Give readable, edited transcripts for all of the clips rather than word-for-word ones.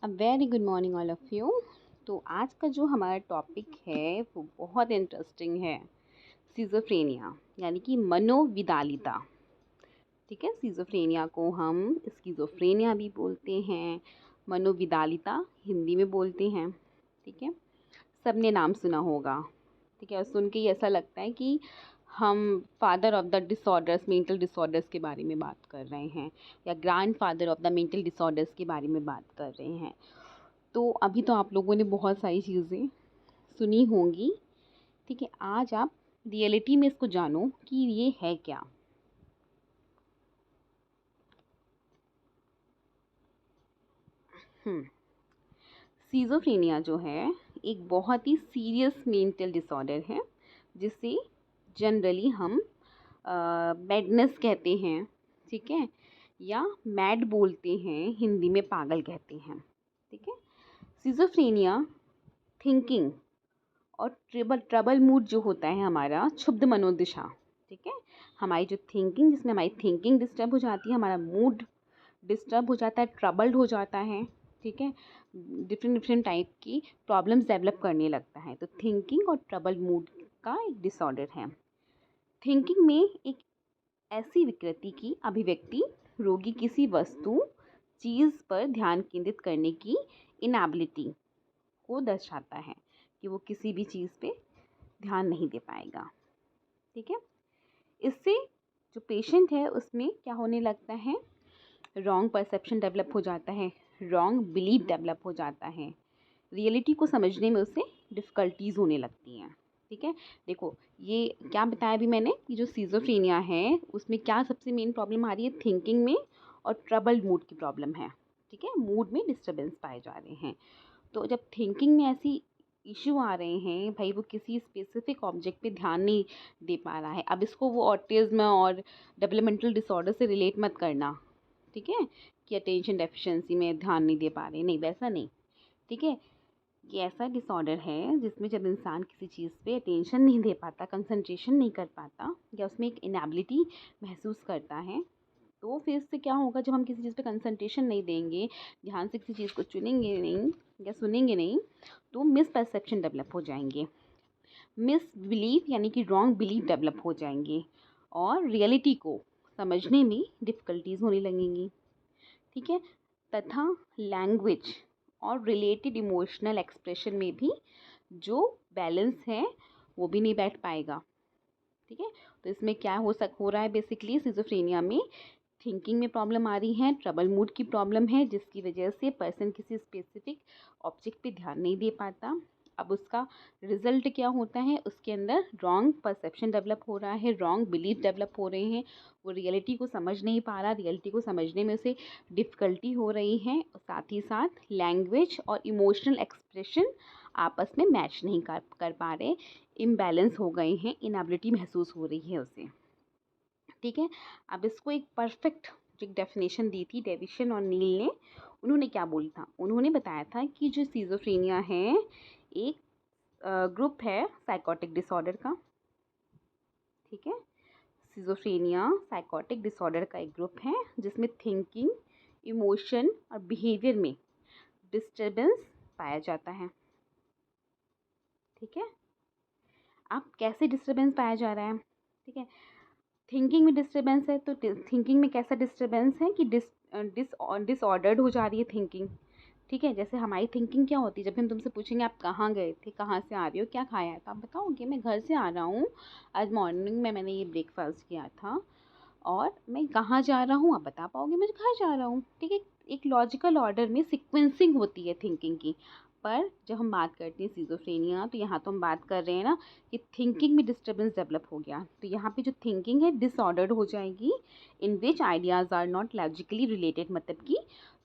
A very good morning all of you. तो आज का जो हमारा टॉपिक है वो बहुत इंटरेस्टिंग है। सिज़ोफ्रेनिया यानी कि मनोविदालिता। ठीक है, सिज़ोफ्रेनिया को हम स्किज़ोफ्रेनिया भी बोलते हैं, मनोविदालिता हिंदी में बोलते हैं। ठीक है, सबने नाम सुना होगा। ठीक है, और सुन के ही ऐसा लगता है कि हम father of the disorders, mental disorders के बारे में बात कर रहे हैं या grandfather of the mental disorders के बारे में बात कर रहे हैं। तो अभी तो आप लोगों ने बहुत सारी चीज़ें सुनी होंगी। ठीक है, आज आप रियलिटी में इसको जानो कि ये है क्या। सिज़ोफ्रेनिया जो है एक बहुत ही सीरियस मेंटल डिसऑर्डर है जिसे जनरली हम मैडनेस कहते हैं। ठीक है, या मैड बोलते हैं, हिंदी में पागल कहते हैं। ठीक है, सिज़ोफ्रेनिया थिंकिंग और ट्रबल मूड जो होता है हमारा, क्षुब्ध मनोदशा। ठीक है, हमारी जो थिंकिंग, जिसमें हमारी थिंकिंग डिस्टर्ब हो जाती है, हमारा मूड डिस्टर्ब हो जाता है, ट्रबल्ड हो जाता है। ठीक है, डिफरेंट डिफरेंट टाइप की प्रॉब्लम्स डेवलप करने लगता है। तो थिंकिंग और ट्रबल मूड का एक डिसऑर्डर है। थिंकिंग में एक ऐसी विकृति की अभिव्यक्ति रोगी किसी वस्तु, चीज़ पर ध्यान केंद्रित करने की इनएबिलिटी को दर्शाता है कि वो किसी भी चीज़ पे ध्यान नहीं दे पाएगा। ठीक है, इससे जो पेशेंट है उसमें क्या होने लगता है, रॉन्ग परसेप्शन डेवलप हो जाता है, रॉन्ग बिलीफ डेवलप हो जाता है, रियलिटी को समझने में उसे डिफ़िकल्टीज़ होने लगती हैं। ठीक है, देखो ये क्या बताया अभी मैंने कि जो सिज़ोफ्रेनिया है उसमें क्या सबसे मेन प्रॉब्लम आ रही है, थिंकिंग में और ट्रबल्ड मूड की प्रॉब्लम है। ठीक है, मूड में डिस्टर्बेंस पाए जा रहे हैं। तो जब थिंकिंग में ऐसी इश्यू आ रहे हैं, भाई वो किसी स्पेसिफिक ऑब्जेक्ट पे ध्यान नहीं दे पा रहा है। अब इसको वो ऑटिज़्म और डेवलपमेंटल डिसऑर्डर से रिलेट मत करना। ठीक है, कि अटेंशन डेफिशिएंसी में ध्यान नहीं दे पा रहे, नहीं वैसा नहीं। ठीक है, ये ऐसा डिसऑर्डर है जिसमें जब इंसान किसी चीज़ पे अटेंशन नहीं दे पाता, कंसंट्रेशन नहीं कर पाता या उसमें एक इनएबिलिटी महसूस करता है, तो फिर इससे क्या होगा, जब हम किसी चीज़ पे कंसंट्रेशन नहीं देंगे, ध्यान से किसी चीज़ को चुनेंगे नहीं या सुनेंगे नहीं, तो मिसपरसेप्शन डेवलप हो जाएंगे, मिसबिलीफ यानी कि रॉन्ग बिलीफ डेवलप हो जाएंगे और रियलिटी को समझने में डिफ़िकल्टीज होने लगेंगी। ठीक है, तथा लैंग्वेज और रिलेटेड इमोशनल एक्सप्रेशन में भी जो बैलेंस है वो भी नहीं बैठ पाएगा। ठीक है, तो इसमें क्या हो रहा है, बेसिकली सिज़ोफ्रेनिया में थिंकिंग में प्रॉब्लम आ रही है, ट्रबल मूड की प्रॉब्लम है, जिसकी वजह से पर्सन किसी स्पेसिफिक ऑब्जेक्ट पे ध्यान नहीं दे पाता। अब उसका रिजल्ट क्या होता है, उसके अंदर रॉन्ग परसेप्शन डेवलप हो रहा है, रॉन्ग बिलीफ डेवलप हो रहे हैं, वो रियलिटी को समझ नहीं पा रहा, रियलिटी को समझने में उसे डिफ़िकल्टी हो रही है, और साथ ही साथ लैंग्वेज और इमोशनल एक्सप्रेशन आपस में मैच नहीं कर पा रहे, इम्बैलेंस हो गए हैं, इनएबिलिटी महसूस हो रही है उसे। ठीक है, अब इसको एक परफेक्ट जो डेफिनेशन दी थी डेविसन और नील ने, उन्होंने क्या बोला था, उन्होंने बताया था कि जो सिज़ोफ्रेनिया है एक ग्रुप है साइकोटिक डिसऑर्डर का। ठीक है, सिज़ोफ्रेनिया साइकोटिक डिसऑर्डर का एक ग्रुप है जिसमें थिंकिंग, इमोशन और बिहेवियर में डिस्टर्बेंस पाया जाता है। ठीक है, अब कैसे डिस्टर्बेंस पाया जा रहा है। ठीक है, थिंकिंग में डिस्टर्बेंस है, तो थिंकिंग में कैसा डिस्टर्बेंस है कि डिसऑर्डर्ड हो जा रही है थिंकिंग। ठीक है, जैसे हमारी थिंकिंग क्या होती है, जब हम तुमसे पूछेंगे आप कहाँ गए थे, कहाँ से आ रहे हो, क्या खाया है, तो आप बताओगे मैं घर से आ रहा हूँ, आज मॉर्निंग में मैंने ये ब्रेकफास्ट किया था, और मैं कहाँ जा रहा हूँ आप बता पाओगे, मैं घर जा रहा हूँ। ठीक है, एक लॉजिकल ऑर्डर में सीक्वेंसिंग होती है थिंकिंग की। पर जब हम बात करते हैं सिज़ोफ्रेनिया, तो यहाँ तो हम बात कर रहे हैं ना कि थिंकिंग में डिस्टर्बेंस डेवलप हो गया, तो यहाँ पे जो थिंकिंग है डिसऑर्डर्ड हो जाएगी, in which ideas are not logically related, मतलब कि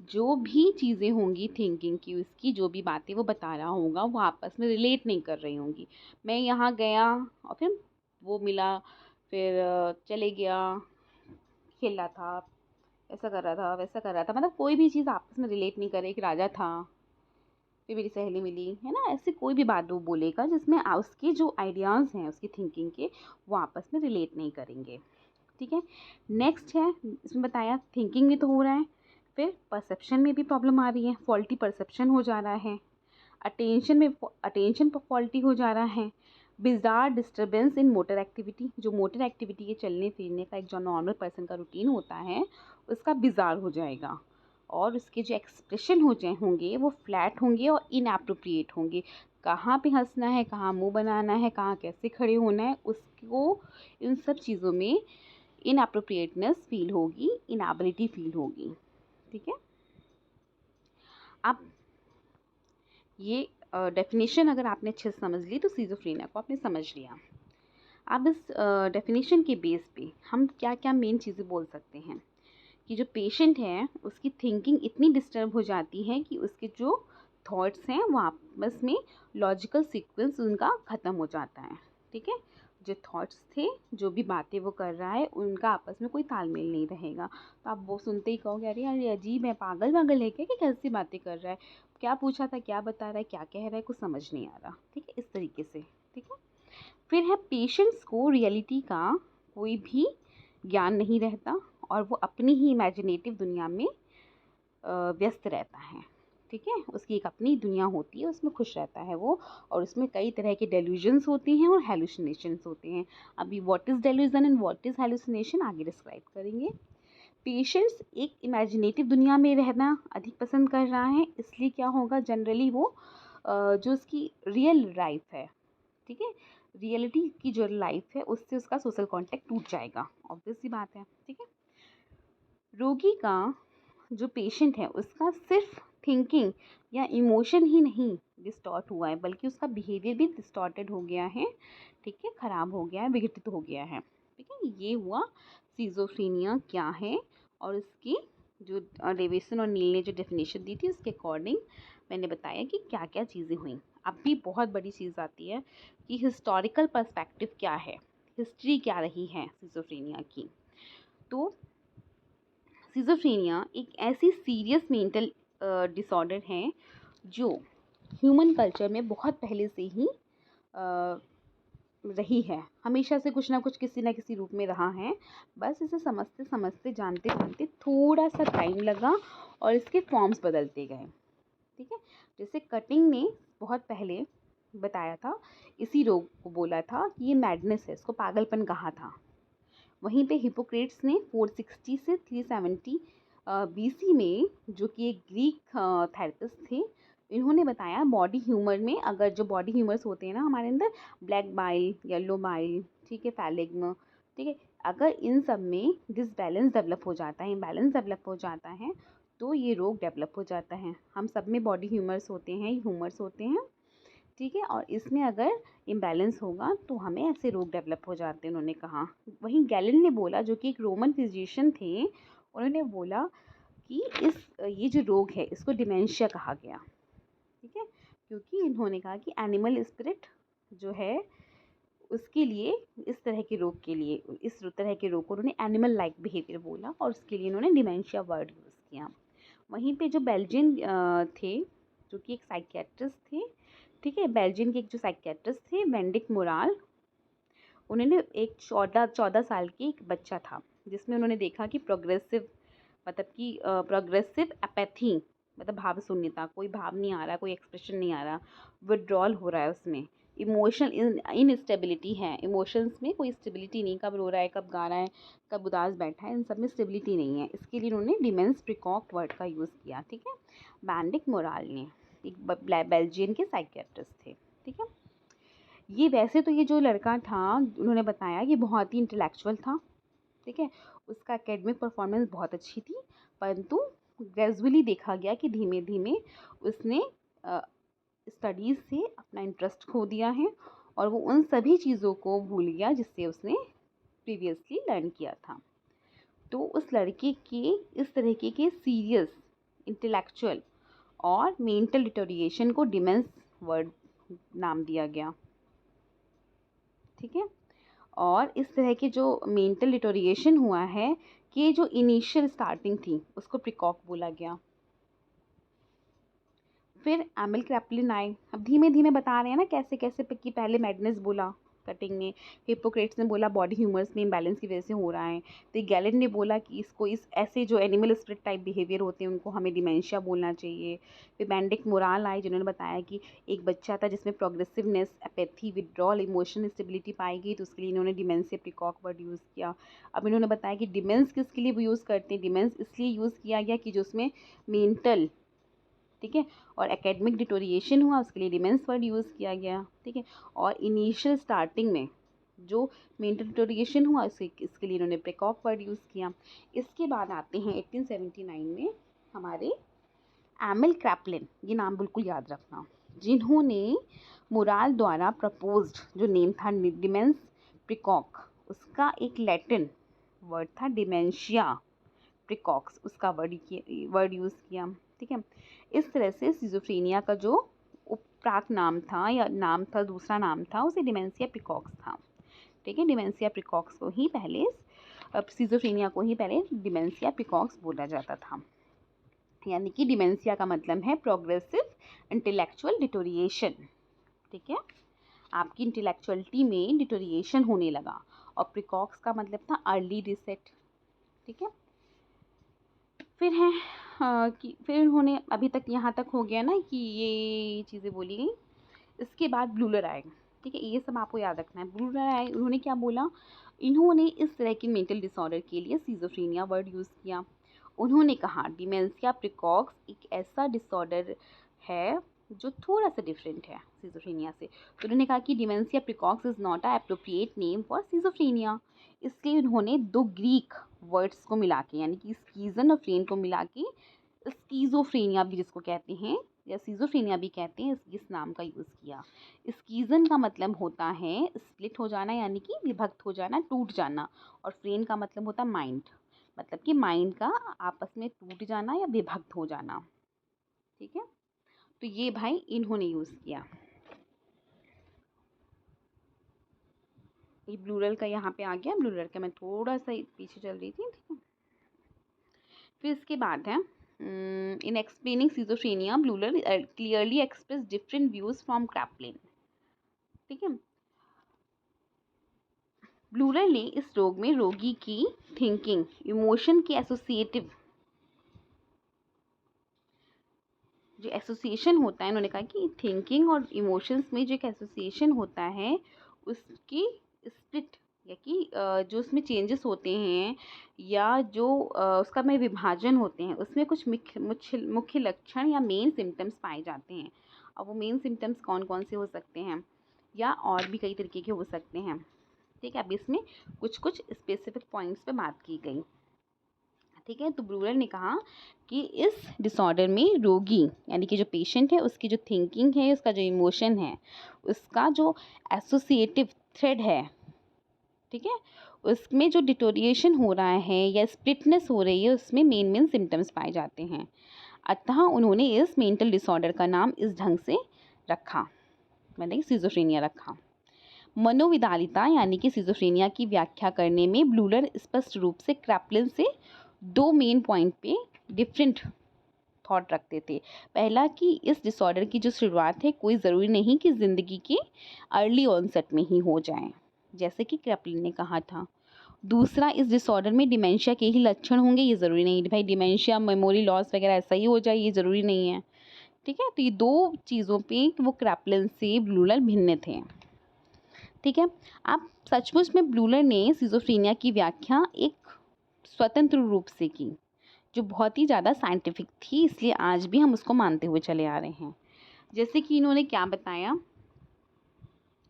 जो भी चीज़ें होंगी थिंकिंग की, उसकी जो भी बातें वो बता रहा होगा वो आपस में रिलेट नहीं कर रही होंगी। मैं यहाँ गया और फिर वो मिला, फिर चले गया, खेल रहा था, ऐसा कर रहा था, वैसा कर रहा था, मतलब कोई भी चीज़ आपस में रिलेट नहीं करे। एक राजा था, फिर मेरी सहेली मिली, है ना, ऐसे कोई भी बात वो बोलेगा जिसमें उसके जो आइडियाज़ हैं उसकी थिंकिंग के, वो आपस में रिलेट नहीं करेंगे। ठीक है, नेक्स्ट है, इसमें बताया थिंकिंग भी तो हो रहा है, फिर परसेप्शन में भी प्रॉब्लम आ रही है, फॉल्टी परसेप्शन हो जा रहा है, अटेंशन फॉल्टी हो जा रहा है, bizarre disturbance in motor activity, जो मोटर एक्टिविटी के चलने फिरने का एक जो नॉर्मल पर्सन का रूटीन होता है उसका बिजार हो जाएगा, और उसके जो एक्सप्रेशन होंगे वो फ्लैट होंगे और इनएप्रोप्रिएट होंगे। कहाँ पे हंसना है, कहाँ मुंह बनाना है, कहाँ कैसे खड़े होना है, उसको इन सब चीज़ों में इनएप्रोप्रिएटनेस फील होगी, इनएबिलिटी फील होगी। ठीक है, अब ये डेफिनेशन अगर आपने अच्छे से समझ ली तो सिज़ोफ्रेनिया को आपने समझ लिया। अब इस डेफिनेशन के बेस पे हम क्या क्या मेन चीज़ें बोल सकते हैं कि जो पेशेंट है उसकी थिंकिंग इतनी डिस्टर्ब हो जाती है कि उसके जो थॉट्स हैं वो आपस में लॉजिकल सीक्वेंस उनका ख़त्म हो जाता है। ठीक है, जो थॉट्स थे, जो भी बातें वो कर रहा है, उनका आपस में कोई तालमेल नहीं रहेगा। तो आप वो सुनते ही कहोगे अरे यार ये अजीब है, पागल वागल है क्या कि कैसी बातें कर रहा है, क्या पूछा था, क्या बता रहा है, क्या कह रहा है, कुछ समझ नहीं आ रहा। ठीक है, इस तरीके से। ठीक है, फिर है पेशेंट्स को रियलिटी का कोई भी ज्ञान नहीं रहता और वो अपनी ही इमेजिनेटिव दुनिया में व्यस्त रहता है। ठीक है, उसकी एक अपनी दुनिया होती है, उसमें खुश रहता है वो, और उसमें कई तरह के डेल्यूजन्स होते हैं और हेलुसिनेशंस होते हैं। अभी what is delusion and what is hallucination आगे डिस्क्राइब करेंगे। पेशेंट्स एक इमेजिनेटिव दुनिया में रहना अधिक पसंद कर रहा है, इसलिए क्या होगा जनरली वो जो उसकी रियल लाइफ है, ठीक है, रियलिटी की जो लाइफ है उससे उसका सोशल कॉन्टेक्ट टूट जाएगा, ऑब्वियस सी बात है। ठीक है, रोगी का जो पेशेंट है उसका सिर्फ थिंकिंग या इमोशन ही नहीं डिस्टॉर्ट हुआ है, बल्कि उसका बिहेवियर भी डिस्टॉर्टेड हो गया है। ठीक है, ख़राब हो गया है, विघटित हो गया है। ठीक है, ये हुआ सिज़ोफ्रेनिया क्या है, और इसकी जो डेविसन और नील ने जो डेफिनेशन दी थी उसके अकॉर्डिंग मैंने बताया कि क्या क्या चीज़ें हुई। अब भी बहुत बड़ी चीज़ आती है कि हिस्टोरिकल पर्सपेक्टिव क्या है, हिस्ट्री क्या रही है सिज़ोफ्रेनिया की। तो सिज़ोफ्रेनिया एक ऐसी सीरियस मेंटल डिसऑर्डर है जो ह्यूमन कल्चर में बहुत पहले से ही रही है, हमेशा से कुछ ना कुछ किसी ना किसी रूप में रहा है। बस इसे समझते समझते जानते जानते थोड़ा सा टाइम लगा और इसके फॉर्म्स बदलते गए। ठीक है, जैसे कटिंग ने बहुत पहले बताया था, इसी रोग को बोला था कि ये मैडनेस है, इसको पागलपन कहा था। वहीं पे हिपोक्रेट्स ने 460 से 370 बीसी में, जो कि एक ग्रीक थेरेपिस्ट थे, इन्होंने बताया बॉडी ह्यूमर में, अगर जो बॉडी ह्यूमर्स होते हैं ना हमारे अंदर, ब्लैक बाइल, येलो बाइल, ठीक है, फैलेग्म, ठीक है, अगर इन सब में डिसबैलेंस डेवलप हो जाता है, इम्बैलेंस डेवलप हो जाता है, तो ये रोग डेवलप हो जाता है। हम सब में बॉडी ह्यूमर्स होते हैं, ह्यूमर्स होते हैं। ठीक है, और इसमें अगर इम्बैलेंस होगा तो हमें ऐसे रोग डेवलप हो जाते हैं, उन्होंने कहा। वहीं गैलन ने बोला, जो कि एक रोमन फिजिशियन थे, उन्होंने बोला कि ये जो रोग है इसको डिमेंशिया कहा गया। ठीक है, क्योंकि इन्होंने कहा कि एनिमल स्पिरिट जो है उसके लिए, इस तरह के रोग के लिए, इस तरह के रोग को उन्होंने एनिमल लाइक बिहेवियर बोला और उसके लिए उन्होंने डिमेंशिया वर्ड यूज़ किया। वहीं पे जो बेल्जियन थे, जो कि एक साइकियाट्रिस्ट थे, ठीक है, बेल्जियम के एक जो साइकियाट्रिस्ट थे वेंडिक मोराल, उन्होंने एक 14 साल की एक बच्चा था जिसमें उन्होंने देखा कि प्रोग्रेसिव एपैथी, मतलब भाव शून्यता, कोई भाव नहीं आ रहा, कोई एक्सप्रेशन नहीं आ रहा, विड्रॉल हो रहा है उसमें, इमोशनल इनस्टेबिलिटी है, इमोशंस में कोई स्टेबिलिटी नहीं, कब रो रहा है, कब गा रहा है, कब उदास बैठा है, इन सब में स्टेबिलिटी नहीं है। इसके लिए उन्होंने डिमेंस प्रिकॉक वर्ड का यूज़ किया। ठीक है, वेंडिक मोराल ने, एक बेल्जियन के साइकियाट्रिस्ट थे। ठीक है, ये वैसे तो ये जो लड़का था, उन्होंने बताया कि बहुत ही इंटेलेक्चुअल था। ठीक है, उसका एकेडमिक परफॉर्मेंस बहुत अच्छी थी, परंतु ग्रेजुअली देखा गया कि धीमे धीमे उसने स्टडीज़ से अपना इंटरेस्ट खो दिया है और वो उन सभी चीज़ों को भूल गया जिससे उसने प्रीवियसली लर्न किया था। तो उस लड़के के इस तरीके के सीरियस इंटेलेक्चुअल और मेंटल डिटोरिएशन को डिमेंस वर्ड नाम दिया गया। ठीक है, और इस तरह के जो मेंटल डिटोरिएशन हुआ है कि जो इनिशियल स्टार्टिंग थी उसको प्रिकॉक बोला गया। फिर एमिल क्रैपलिन आए। अब धीमे धीमे बता रहे हैं ना कैसे कैसे कि पहले मैडनेस बोला, कटिंग ने, हिपोक्रेट्स ने बोला बॉडी ह्यूमर्स में इम्बैलेंस की वजह से हो रहा है, तो गैलेन ने बोला कि इसको इस ऐसे जो एनिमल स्पिरिट टाइप बिहेवियर होते हैं उनको हमें डिमेंशिया बोलना चाहिए। फिर बेंडिक मोराल आए जिन्होंने बताया कि एक बच्चा था जिसमें progressiveness, apathy, withdrawal, emotional stability पाई गई, तो उसके लिए इन्होंने डिमेंसिया प्रिकॉक वर्ड यूज़ किया। अब इन्होंने बताया कि डिमेंस किसके लिए यूज़ करते हैं, डिमेंस इसलिए यूज़ किया गया कि जो उसमें मेंटल, ठीक है, और एकेडमिक डिटोरिएशन हुआ, उसके लिए डिमेंस वर्ड यूज़ किया गया, ठीक है। और इनिशियल स्टार्टिंग में जो मेंटल डिटोरिएशन हुआ इसके लिए इन्होंने प्रिकॉक वर्ड यूज़ किया। इसके बाद आते हैं 1879 में हमारे एमिल क्रैपलिन, ये नाम बिल्कुल याद रखना, जिन्होंने मोराल द्वारा प्रपोज्ड जो नेम था डिमेंस प्रिकॉक, उसका एक लैटिन वर्ड था डिमेंशिया प्रिकॉक्स, उसका वर्ड यूज़ किया, ठीक है। इस तरह से सिजोफ्रेनिया का जो उपप्राक नाम था या नाम था, दूसरा नाम था, उसे डिमेंशिया प्रिकॉक्स था, ठीक है। डिमेंशिया प्रिकॉक्स को ही पहले, सिजोफ्रेनिया को ही पहले डिमेंशिया प्रिकॉक्स बोला जाता था। यानी कि डिमेंशिया का मतलब है प्रोग्रेसिव इंटेलेक्चुअल डिटोरिएशन, ठीक है, आपकी इंटेलेक्चुअलिटी में डिटोरिएशन होने लगा। और प्रिकॉक्स का मतलब था अर्ली रिसेट, ठीक है। फिर है कि फिर उन्होंने अभी तक यहाँ तक हो गया ना कि ये चीज़ें बोली गई। इसके बाद ब्लूलर आए, ठीक है, ये सब आपको याद रखना है। ब्लूलर आए, उन्होंने क्या बोला, इन्होंने इस तरह की मेंटल डिसऑर्डर के लिए सिजोफ्रेनिया वर्ड यूज़ किया। उन्होंने कहा डिमेंशिया प्रिकॉक्स एक ऐसा डिसऑर्डर है जो थोड़ा सा डिफरेंट है सिजोफ्रेनिया से। तो उन्होंने कहा कि dementia praecox is not a appropriate name for schizophrenia. इसलिए उन्होंने दो ग्रीक वर्ड्स को मिला के, यानी कि स्कीजन और फ्रेन को मिला के स्कीजोफ्रेनिया भी जिसको कहते हैं या सिजोफ्रेनिया भी कहते हैं, इस नाम का यूज़ किया। स्कीजन का मतलब होता है स्प्लिट हो जाना, यानी कि विभक्त हो जाना, टूट जाना। और फ्रेन का मतलब होता है माइंड, मतलब कि माइंड का आपस में टूट जाना या विभक्त हो जाना, ठीक है। तो ये भाई इन्होंने यूज़ किया। ये ब्लूरल का यहाँ पे आ गया, ब्लूरल का मैं थोड़ा सा पीछे चल रही थी, ठीक है। फिर इसके बाद है in explaining schizophrenia Bleuler clearly express different views from Kraepelin, ठीक है। ब्लूलर ने इस रोग में रोगी की थिंकिंग, इमोशन के एसोसिएटिव जो एसोसिएशन होता है, उन्होंने कहा कि थिंकिंग और इमोशंस में जो एक एसोसिएशन होता है उसकी स्प्लिट या कि जो उसमें चेंजेस होते हैं या जो उसका में विभाजन होते हैं, उसमें कुछ मुख्य लक्षण या मेन सिम्टम्स पाए जाते हैं। अब वो मेन सिम्टम्स कौन कौन से हो सकते हैं या और भी कई तरीके के हो सकते हैं, ठीक है। अब इसमें कुछ कुछ स्पेसिफिक पॉइंट्स पे बात की गई, ठीक है। तो ब्रूलर ने कहा कि इस डिसऑर्डर में रोगी यानी कि जो पेशेंट है उसकी जो थिंकिंग है, उसका जो इमोशन है, उसका जो एसोसिएटिव थ्रेड है, ठीक है, उसमें जो डिटोरिएशन हो रहा है या स्प्लिटनेस हो रही है, उसमें मेन सिम्टम्स पाए जाते हैं। अतः उन्होंने इस मेंटल डिसऑर्डर का नाम इस ढंग से रखा, मैंने सिजोफ्रेनिया रखा। मनोविदारिता यानी कि सिजोफ्रेनिया की व्याख्या करने में ब्लूलर स्पष्ट रूप से क्रैपलिन से दो मेन पॉइंट पे डिफरेंट थॉट रखते थे। पहला कि इस डिसऑर्डर की जो शुरुआत है कोई ज़रूरी नहीं कि ज़िंदगी के अर्ली ऑनसेट में ही हो जाए, जैसे कि क्रैपलिन ने कहा था। दूसरा, इस डिसऑर्डर में डिमेंशिया के ही लक्षण होंगे, ये ज़रूरी नहीं भाई डिमेंशिया मेमोरी लॉस वगैरह ऐसा ही हो जाए, ये ज़रूरी नहीं है, ठीक है। तो ये दो चीज़ों पे वो क्रैपलिन से ब्लूलर भिन्न थे, ठीक है। अब सचमुच में ब्लूलर ने सिजोफ्रेनिया की व्याख्या एक स्वतंत्र रूप से की जो बहुत ही ज़्यादा साइंटिफिक थी, इसलिए आज भी हम उसको मानते हुए चले आ रहे हैं। जैसे कि इन्होंने क्या बताया,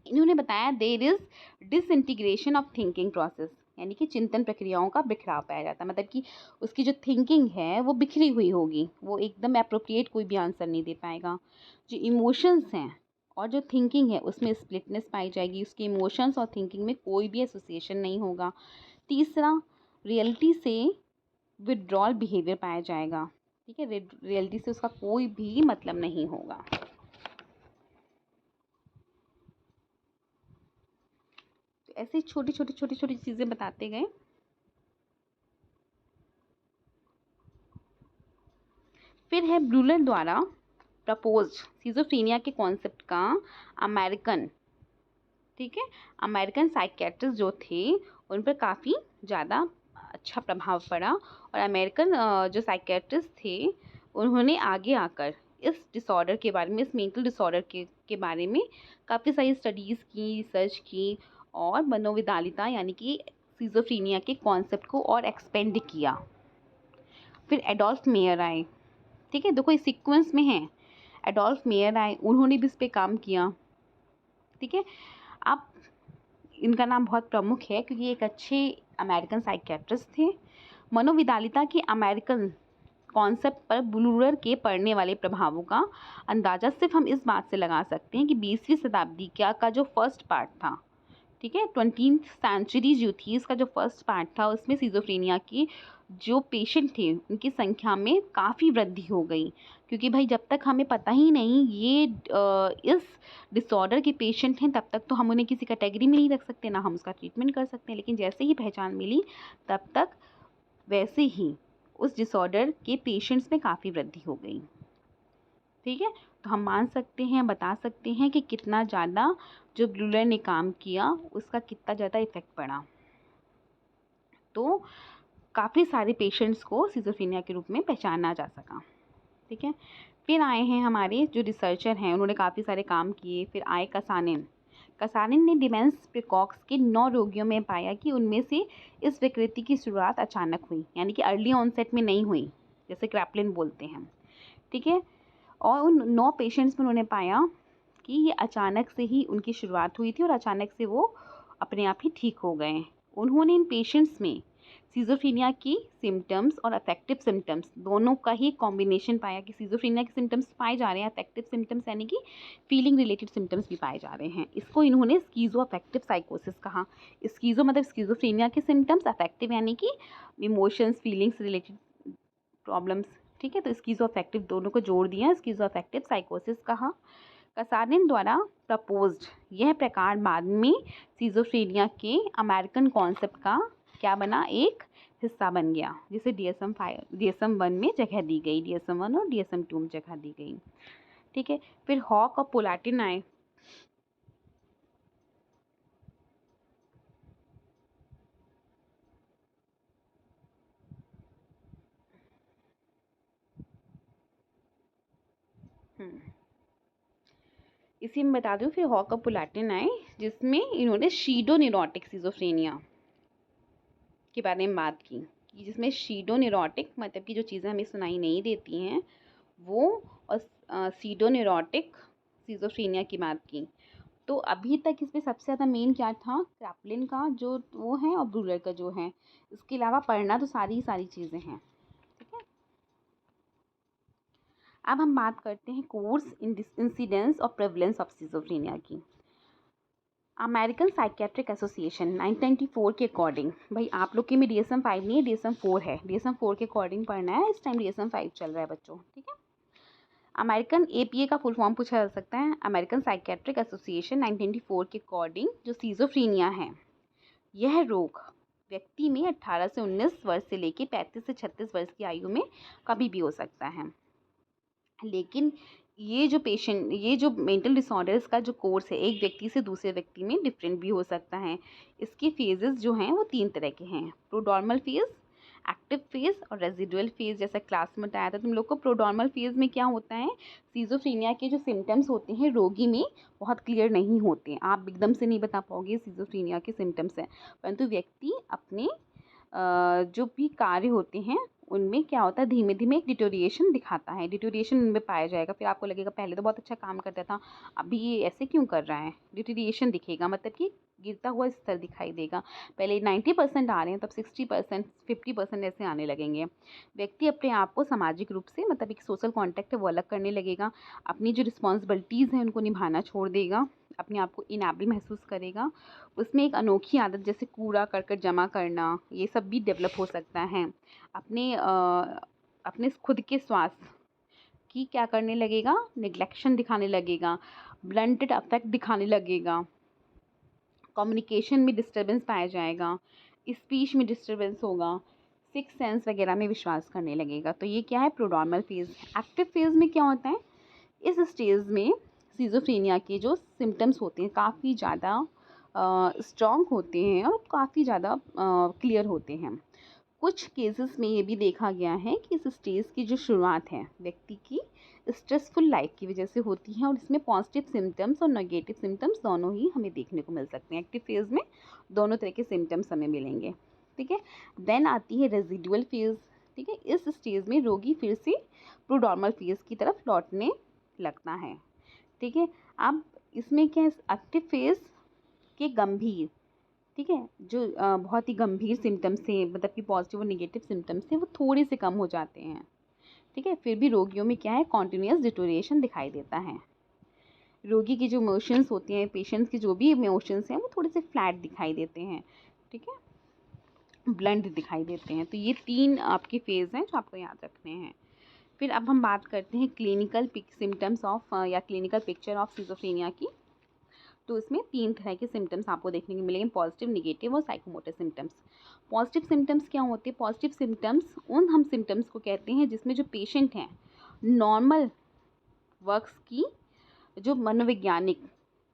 इन्होंने बताया there is disintegration of thinking process, यानी कि चिंतन प्रक्रियाओं का बिखराव पाया जाता है, मतलब कि उसकी जो थिंकिंग है वो बिखरी हुई होगी, वो एकदम एप्रोप्रिएट कोई भी आंसर नहीं दे पाएगा। जो इमोशंस हैं और जो थिंकिंग है उसमें स्प्लिटनेस पाई जाएगी, उसके इमोशंस और थिंकिंग में कोई भी एसोसिएशन नहीं होगा। तीसरा, रियलिटी से विड्रॉल बिहेवियर पाया जाएगा, ठीक है, रियलिटी से उसका कोई भी मतलब नहीं होगा। तो ऐसे छोटी छोटी चीज़ें बताते गए। फिर है ब्लूलर द्वारा प्रपोज्ड सिजोफ्रेनिया के कॉन्सेप्ट का अमेरिकन, ठीक है। अमेरिकन साइकियाट्रिस्ट जो थे उन पर काफ़ी ज़्यादा अच्छा प्रभाव पड़ा और अमेरिकन जो साइकियाट्रिस्ट थे उन्होंने आगे आकर इस डिसऑर्डर के बारे में, इस मेंटल डिसऑर्डर के बारे में काफ़ी सारी स्टडीज़ की, रिसर्च की और मनोविदालिता यानी कि सिज़ोफ्रेनिया के कॉन्सेप्ट को और एक्सपेंड किया। फिर एडोल्फ मेयर आए, ठीक है, देखो इस सीक्वेंस में है। एडोल्फ मेयर आए, उन्होंने भी इस पे काम किया, ठीक है। अब इनका नाम बहुत प्रमुख है क्योंकि ये एक अच्छे अमेरिकन साइकियाट्रिस्ट थे। मनोविदालिता के अमेरिकन कॉन्सेप्ट पर ब्लूरर के पड़ने वाले प्रभावों का अंदाज़ा सिर्फ हम इस बात से लगा सकते हैं कि 20वीं शताब्दी का जो फर्स्ट पार्ट था, ठीक है, 20th सेंचुरी जो थी, इसका जो फर्स्ट पार्ट था उसमें सिज़ोफ्रेनिया की जो पेशेंट थे उनकी संख्या में काफ़ी वृद्धि हो गई। क्योंकि भाई जब तक हमें पता ही नहीं ये इस डिसऑर्डर के पेशेंट हैं, तब तक तो हम उन्हें किसी कैटेगरी में नहीं रख सकते, ना हम उसका ट्रीटमेंट कर सकते हैं। लेकिन जैसे ही पहचान मिली तब तक वैसे ही उस डिसऑर्डर के पेशेंट्स में काफ़ी वृद्धि हो गई, ठीक है। तो हम मान सकते हैं, बता सकते हैं कि कितना ज़्यादा जो ब्लूलर ने काम किया उसका कितना ज़्यादा इफेक्ट पड़ा। तो काफ़ी सारे पेशेंट्स को सिज़ोफ्रेनिया के रूप में पहचाना जा सका, ठीक है। फिर आए हैं हमारे जो रिसर्चर हैं, उन्होंने काफ़ी सारे काम किए। फिर आए कसानिन ने डिमेंस प्रिकॉक्स के 9 रोगियों में पाया कि उनमें से इस विकृति की शुरुआत अचानक हुई, यानी कि अर्ली ऑनसेट में नहीं हुई, जैसे क्रैपलिन बोलते हैं, ठीक है। और उन 9 पेशेंट्स में उन्होंने पाया कि ये अचानक से ही उनकी शुरुआत हुई थी और अचानक से वो अपने आप ही ठीक हो गए। उन्होंने इन पेशेंट्स में सिज़ोफ्रेनिया की सिम्टम्स और अफेक्टिव सिम्टम्स दोनों का ही कॉम्बिनेशन पाया कि सिज़ोफ्रेनिया के सिम्टम्स पाए जा रहे हैं, अफेक्टिव सिम्टम्स यानी कि फीलिंग रिलेटेड सिम्टम्स भी पाए जा रहे हैं। इसको इन्होंने स्कीज़ो अफेक्टिव साइकोसिस कहा। स्कीज़ो मतलब स्किज़ोफ्रेनिया के सिम्टम्स, अफेक्टिव यानी कि इमोशंस, फीलिंग्स रिलेटेड प्रॉब्लम्स, ठीक है। तो स्कीज़ो अफेक्टिव दोनों को जोड़ दिया, स्कीज़ो अफेक्टिव साइकोसिस कहा। कसानिन द्वारा प्रपोज्ड यह प्रकार बाद में सिज़ोफ्रेनिया के अमेरिकन कॉन्सेप्ट का क्या बना, एक हिस्सा बन गया, जिसे DSM-1 में जगह दी गई, DSM-1 और DSM-2 में जगह दी गई, ठीक है। फिर हॉक और पोलाटिन आए। इसी में बता दूं, फिर हॉक और पोलाटिन आए जिसमें इन्होंने शीडोनिरोटिक सिज़ोफ्रेनिया के बारे में बात की, कि जिसमें शीडोनिरोटिक मतलब कि जो चीज़ें हमें सुनाई नहीं देती हैं वो, और सीडोनिरोटिक सिज़ोफ्रेनिया की बात की। तो अभी तक इसमें सबसे ज़्यादा मेन क्या था, क्रैपलिन का जो वो है और ब्रूलर का जो है। इसके अलावा पढ़ना तो सारी चीज़ें हैं, ठीक है। अब हम बात करते हैं कोर्स, इंसिडेंस और प्रेवलेंस ऑफ सिज़ोफ्रेनिया की। अमेरिकन साइकियाट्रिक एसोसिएशन 1994 के अकॉर्डिंग, भाई आप लोग के में DSM-5 नहीं है, DSM-4 है, DSM-4 के अकॉर्डिंग पढ़ना है, इस टाइम DSM-5 चल रहा है बच्चों, ठीक है। अमेरिकन APA का फुल फॉर्म पूछा जा सकता है, अमेरिकन साइकियाट्रिक एसोसिएशन 1994 के अकॉर्डिंग जो सिज़ोफ्रेनिया है, यह रोग व्यक्ति में 18 से 19 वर्ष से लेकर 35 से 36 वर्ष की आयु में कभी भी हो सकता है। लेकिन ये जो मेंटल डिसऑर्डर्स का जो कोर्स है, एक व्यक्ति से दूसरे व्यक्ति में डिफरेंट भी हो सकता है। इसके फेजेस जो हैं वो 3 तरह के हैं, प्रोड्रोमल फेज़, एक्टिव फेज़ और रेजिडुअल फेज़। जैसा क्लास में बताया था तुम लोग को, प्रोड्रोमल फेज़ में क्या होता है, सिज़ोफ्रेनिया के जो सिम्टम्स होते हैं रोगी में बहुत क्लियर नहीं होते, आप एकदम से नहीं बता पाओगे सिज़ोफ्रेनिया के सिम्टम्स हैं, परंतु व्यक्ति अपने जो भी कार्य होते हैं उनमें क्या होता है, धीमे धीमे एक डिटोरिएशन दिखाता है, डिटोरिएशन उनमें पाया जाएगा। फिर आपको लगेगा पहले तो बहुत अच्छा काम करता था, अभी ये ऐसे क्यों कर रहा है, डिटोरिएशन दिखेगा, मतलब कि गिरता हुआ स्तर दिखाई देगा। पहले 90% आ रहे हैं, तब 60%, 50% ऐसे आने लगेंगे। व्यक्ति अपने आप को सामाजिक रूप से, मतलब एक सोशल कॉन्टैक्ट है वो अलग करने लगेगा, अपनी जो रिस्पॉन्सिबिलिटीज़ हैं उनको निभाना छोड़ देगा, अपने आप को इनेबल महसूस करेगा। उसमें एक अनोखी आदत जैसे कूड़ा करकट जमा करना, ये सब भी डेवलप हो सकता है। अपने खुद के स्वास्थ्य की क्या करने लगेगा, निग्लेक्शन दिखाने लगेगा, ब्लंटेड अफेक्ट दिखाने लगेगा, कम्युनिकेशन में डिस्टर्बेंस पाया जाएगा, स्पीच में डिस्टर्बेंस होगा, सिक्स सेंस वगैरह में विश्वास करने लगेगा। तो ये क्या है, प्रोड्रोमल फेज़। एक्टिव फेज़ में क्या होता है, इस स्टेज में सिज़ोफ्रेनिया के जो सिम्टम्स होते हैं काफ़ी ज़्यादा स्ट्रॉन्ग होते हैं और काफ़ी ज़्यादा क्लियर होते हैं। कुछ केसेस में ये भी देखा गया है कि इस स्टेज की जो शुरुआत है व्यक्ति की स्ट्रेसफुल लाइफ की वजह से होती है और इसमें पॉजिटिव सिम्टम्स और नेगेटिव सिम्टम्स दोनों ही हमें देखने को मिल सकते हैं। एक्टिव फेज़ में दोनों तरह के सिम्टम्स हमें मिलेंगे, ठीक है। देन आती है रेजिडुअल फेज़, ठीक है। इस स्टेज में रोगी फिर से प्रोड्रोमल फेज़ की तरफ लौटने लगता है, ठीक है। अब इसमें क्या है, एक्टिव फेज़ के गंभीर, ठीक है, जो बहुत ही गंभीर सिम्टम्स थे, मतलब कि पॉजिटिव और नेगेटिव सिम्टम्स थे, वो थोड़े से कम हो जाते हैं, ठीक है। फिर भी रोगियों में क्या है, कॉन्टिन्यूस डिटोरिएशन दिखाई देता है। रोगी की जो इमोशंस होती हैं, पेशेंट्स की जो भी इमोशंस हैं, वो थोड़े से फ्लैट दिखाई देते हैं, ठीक है, ब्लंट दिखाई देते हैं। तो ये 3 आपके फेज़ हैं जो आपको याद रखने हैं। फिर अब हम बात करते हैं क्लिनिकल सिम्टम्स ऑफ या क्लिनिकल पिक्चर ऑफ सिज़ोफ्रेनिया की। तो इसमें 3 तरह के सिम्टम्स आपको देखने को मिलेंगे, पॉजिटिव, नेगेटिव और साइकोमोटर सिम्टम्स। पॉजिटिव सिम्टम्स क्या होते हैं? पॉजिटिव सिम्टम्स उन हम सिम्टम्स को कहते हैं जिसमें जो पेशेंट हैं नॉर्मल वर्क्स की जो मनोवैज्ञानिक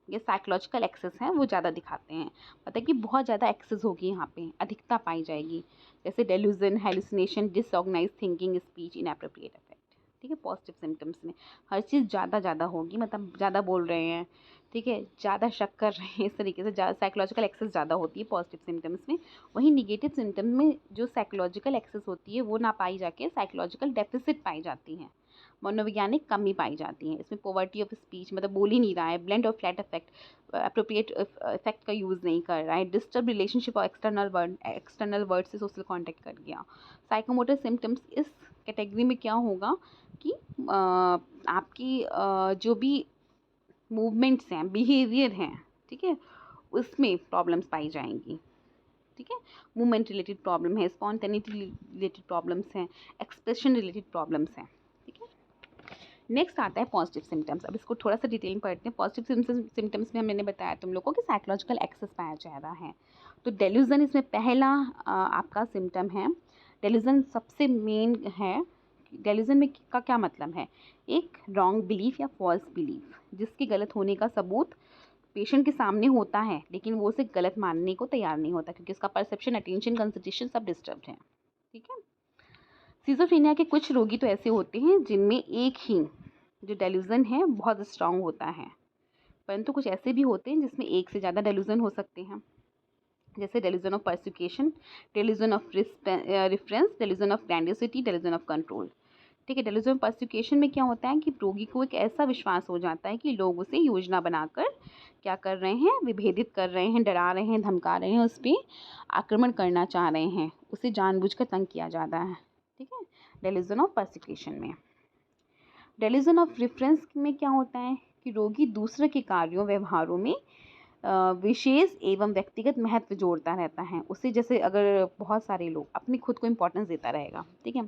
या साइकोलॉजिकल एक्सेस है वो ज़्यादा दिखाते हैं। मतलब कि बहुत ज़्यादा एक्सेस होगी, यहाँ पे अधिकता पाई जाएगी, जैसे delusion, hallucination, disorganise thinking, speech inappropriate effect, ठीक है। पॉजिटिव सिम्टम्स में हर चीज़ ज़्यादा होगी, मतलब ज़्यादा बोल रहे हैं, ठीक है, ज़्यादा शक कर रहे हैं, इस तरीके से ज़्यादा साइकोलॉजिकल एक्सेस ज़्यादा होती है पॉजिटिव सिम्टम्स में। वहीं निगेटिव सिम्टम्स में जो साइकोलॉजिकल एक्सेस होती है वो ना पाई जाके साइकोलॉजिकल डेफिसिट पाई जाती हैं, मनोवैज्ञानिक कमी पाई जाती है। इसमें पॉवर्टी ऑफ स्पीच, मतलब बोल ही नहीं रहा है, ब्लेंड और फ्लैट इफेक्ट, अप्रोप्रिएट इफेक्ट का यूज़ नहीं कर रहा है, डिस्टर्ब रिलेशनशिप और एक्सटर्नल वर्ड से सोशल कॉन्टेक्ट कर गया। साइकोमोटर सिम्टम्स इस कैटेगरी में क्या होगा कि आपकी जो भी मूवमेंट्स हैं, बिहेवियर हैं, ठीक है, उसमें प्रॉब्लम्स पाई जाएंगी, ठीक है। मूवमेंट रिलेटेड प्रॉब्लम है, स्पॉन्टेनिटी रिलेटेड प्रॉब्लम्स हैं, एक्सप्रेशन रिलेटेड प्रॉब्लम्स हैं, ठीक है। नेक्स्ट आता है पॉजिटिव सिम्टम्स। अब इसको थोड़ा सा डिटेल में पढ़ते हैं। पॉजिटिव सिम्टम्स में मैंने बताया तुम लोगों को कि साइकोलॉजिकल एक्सेस पाया जा रहा है। तो डेल्यूजन इसमें पहला आपका सिम्टम है। डेल्यूजन सबसे मेन है। डेल्यूजन में का क्या मतलब है? एक रॉन्ग बिलीफ या फॉल्स बिलीफ जिसके गलत होने का सबूत पेशेंट के सामने होता है, लेकिन वो उसे गलत मानने को तैयार नहीं होता क्योंकि उसका परसेप्शन, अटेंशन, कंसंट्रेशन सब डिस्टर्ब्ड है, ठीक है। सिज़ोफ्रेनिया के कुछ रोगी तो ऐसे होते हैं जिनमें एक ही जो डेल्यूजन है बहुत स्ट्रांग होता है, परंतु कुछ ऐसे भी होते हैं जिसमें एक से ज़्यादा डेल्यूजन हो सकते हैं, जैसे delusion of persecution, delusion of reference, delusion of grandiosity, delusion of control, ठीक है। डेल्यूजन ऑफ परसिक्यूशन में क्या होता है कि रोगी को एक ऐसा विश्वास हो जाता है कि लोग उसे योजना बनाकर क्या कर रहे हैं, विभेदित कर रहे हैं, डरा रहे हैं, धमका रहे हैं, उस पर आक्रमण करना चाह रहे हैं, उसे जानबूझकर तंग किया जाता है, ठीक है, डेल्यूजन ऑफ परसिक्यूशन में। डेल्यूजन ऑफ रेफरेंस में क्या होता है कि रोगी दूसरे के कार्यों, व्यवहारों में विशेष एवं व्यक्तिगत महत्व जोड़ता रहता है। उसे जैसे अगर बहुत सारे लोग अपनी खुद को इम्पोर्टेंस देता रहेगा, ठीक है,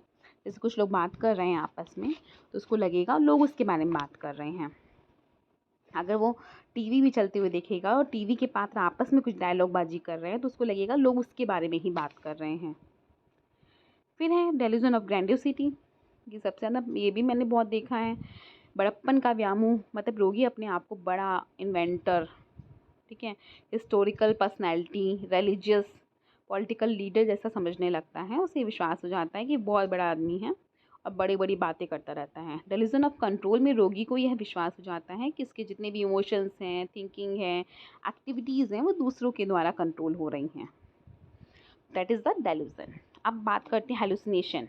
जैसे कुछ लोग बात कर रहे हैं आपस में तो उसको लगेगा लोग उसके बारे में बात कर रहे हैं। अगर वो टीवी भी चलते हुए देखेगा और टीवी के पात्र आपस में कुछ डायलॉग बाजी कर रहे हैं तो उसको लगेगा लोग उसके बारे में ही बात कर रहे हैं। फिर है डेल्यूजन ऑफ ग्रैंडियोसिटी, ये सबसे ज़्यादा, ये भी मैंने बहुत देखा है। बड़प्पन का व्यामोह, मतलब रोगी अपने आप को बड़ा इन्वेंटर, ठीक है, historical personality, religious, political leader जैसा समझने लगता है। उसे विश्वास हो जाता है कि बहुत बड़ा आदमी है और बड़ी बड़ी बातें करता रहता है। डेल्यूजन ऑफ कंट्रोल में रोगी को यह विश्वास हो जाता है कि इसके जितने भी इमोशंस हैं, थिंकिंग है, एक्टिविटीज़ हैं, वो दूसरों के द्वारा कंट्रोल हो रही हैं। That is the delusion. अब बात करते हैं हेलुसिनेशन।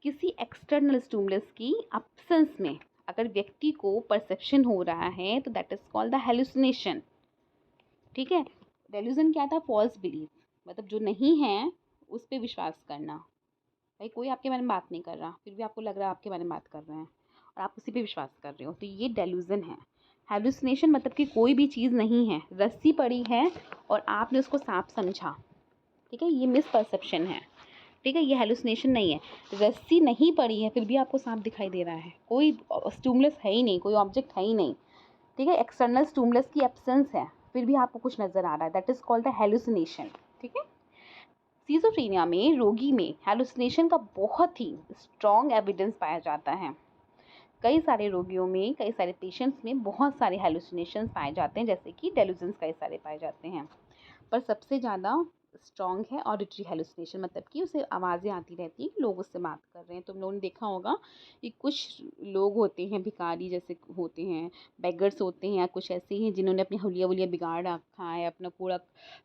किसी एक्सटर्नल स्टिमुलस की एब्सेंस में अगर व्यक्ति को परसेप्शन हो रहा है तो that is called the hallucination, ठीक है। डेल्यूजन क्या था? फॉल्स बिलीफ, मतलब जो नहीं है उस पर विश्वास करना। भाई कोई आपके बारे में बात नहीं कर रहा, फिर भी आपको लग रहा है आपके बारे में बात कर रहे हैं और आप उसी पे विश्वास कर रहे हो, तो ये डेल्यूजन है। हेलुसिनेशन मतलब कि कोई भी चीज़ नहीं है, रस्सी पड़ी है और आपने उसको सांप समझा, ठीक है, ये मिसपरसेप्शन है, ठीक है, ये हेलुसिनेशन नहीं है। रस्सी नहीं पड़ी है फिर भी आपको सांप दिखाई दे रहा है, कोई स्टिमुलस है ही नहीं, कोई ऑब्जेक्ट है ही नहीं, ठीक है, एक्सटर्नल स्टिमुलस की एब्सेंस है फिर भी आपको कुछ नज़र आ रहा है, that is called the hallucination, ठीक है। सिज़ोफ्रेनिया में रोगी में हेलुसिनेशन का बहुत ही स्ट्रॉन्ग एविडेंस पाया जाता है। कई सारे रोगियों में, कई सारे पेशेंट्स में बहुत सारे हेलुसिनेशंस पाए जाते हैं, जैसे कि डेल्यूजन्स कई सारे पाए जाते हैं। पर सबसे ज़्यादा स्ट्रॉन्ग है ऑडिटरी हेलुसिनेशन, मतलब कि उसे आवाज़ें आती रहती हैं कि लोग उससे बात कर रहे हैं। तुम लोगों ने देखा होगा कि कुछ लोग होते हैं, भिखारी जैसे होते हैं, बेगर्स होते हैं, या कुछ ऐसे ही हैं जिन्होंने अपनी हुलिया वुलिया बिगाड़ रखा है, अपना कूड़ा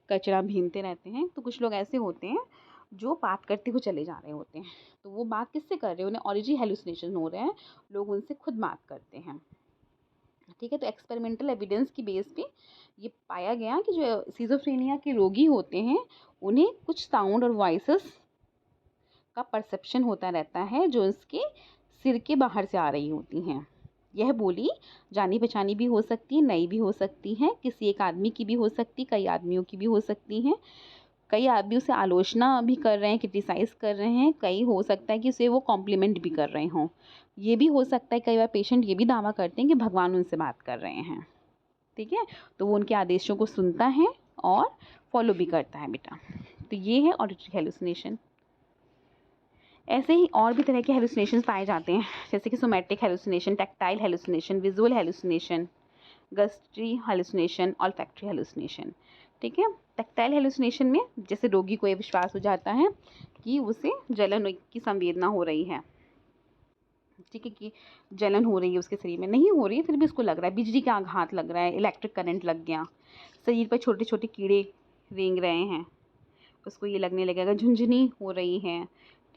कचरा भीनते रहते हैं। तो कुछ लोग ऐसे होते हैं जो बात करते हुए चले जा रहे होते हैं। तो वो बात किससे कर रहे हैं? उन्हें ऑडिटरी हेलुसिनेशन हो रहे हैं, लोग उनसे खुद बात करते हैं। ठीक है, तो एक्सपेरिमेंटल एविडेंस की बेस पे ये पाया गया कि जो सिज़ोफ्रेनिया के रोगी होते हैं उन्हें कुछ साउंड और वॉइसेस का परसेप्शन होता रहता है जो उसके सिर के बाहर से आ रही होती हैं। यह बोली जानी पहचानी भी हो सकती है, नई भी हो सकती है, किसी एक आदमी की भी हो सकती, कई आदमियों की भी हो सकती हैं। कई आदमी उसे आलोचना भी कर रहे हैं, क्रिटिसाइज़ कर रहे हैं, कई हो सकता है कि उसे वो कॉम्प्लीमेंट भी कर रहे हों। ये भी हो सकता है कई बार पेशेंट ये भी दावा करते हैं कि भगवान उनसे बात कर रहे हैं। ठीक है, तो वो उनके आदेशों को सुनता है और फॉलो भी करता है बेटा। तो ये है ऑडिटरी हेलुसिनेशन। ऐसे ही और भी तरह के हेलुसिनेशंस पाए जाते हैं, जैसे कि somatic hallucination, tactile hallucination, visual hallucination, gustatory hallucination, olfactory hallucination. ठीक है, टैक्टाइल हेलुसिनेशन में जैसे रोगी को ये विश्वास हो जाता है कि उसे जलन की संवेदना हो रही है। ठीक है, कि जलन हो रही है उसके शरीर में, नहीं हो रही है फिर भी उसको लग रहा है बिजली का आघात लग रहा है, इलेक्ट्रिक करंट लग गया, शरीर पर छोटे छोटे कीड़े रेंग रहे हैं, उसको ये लगने लगेगा झुंझुनी हो रही है।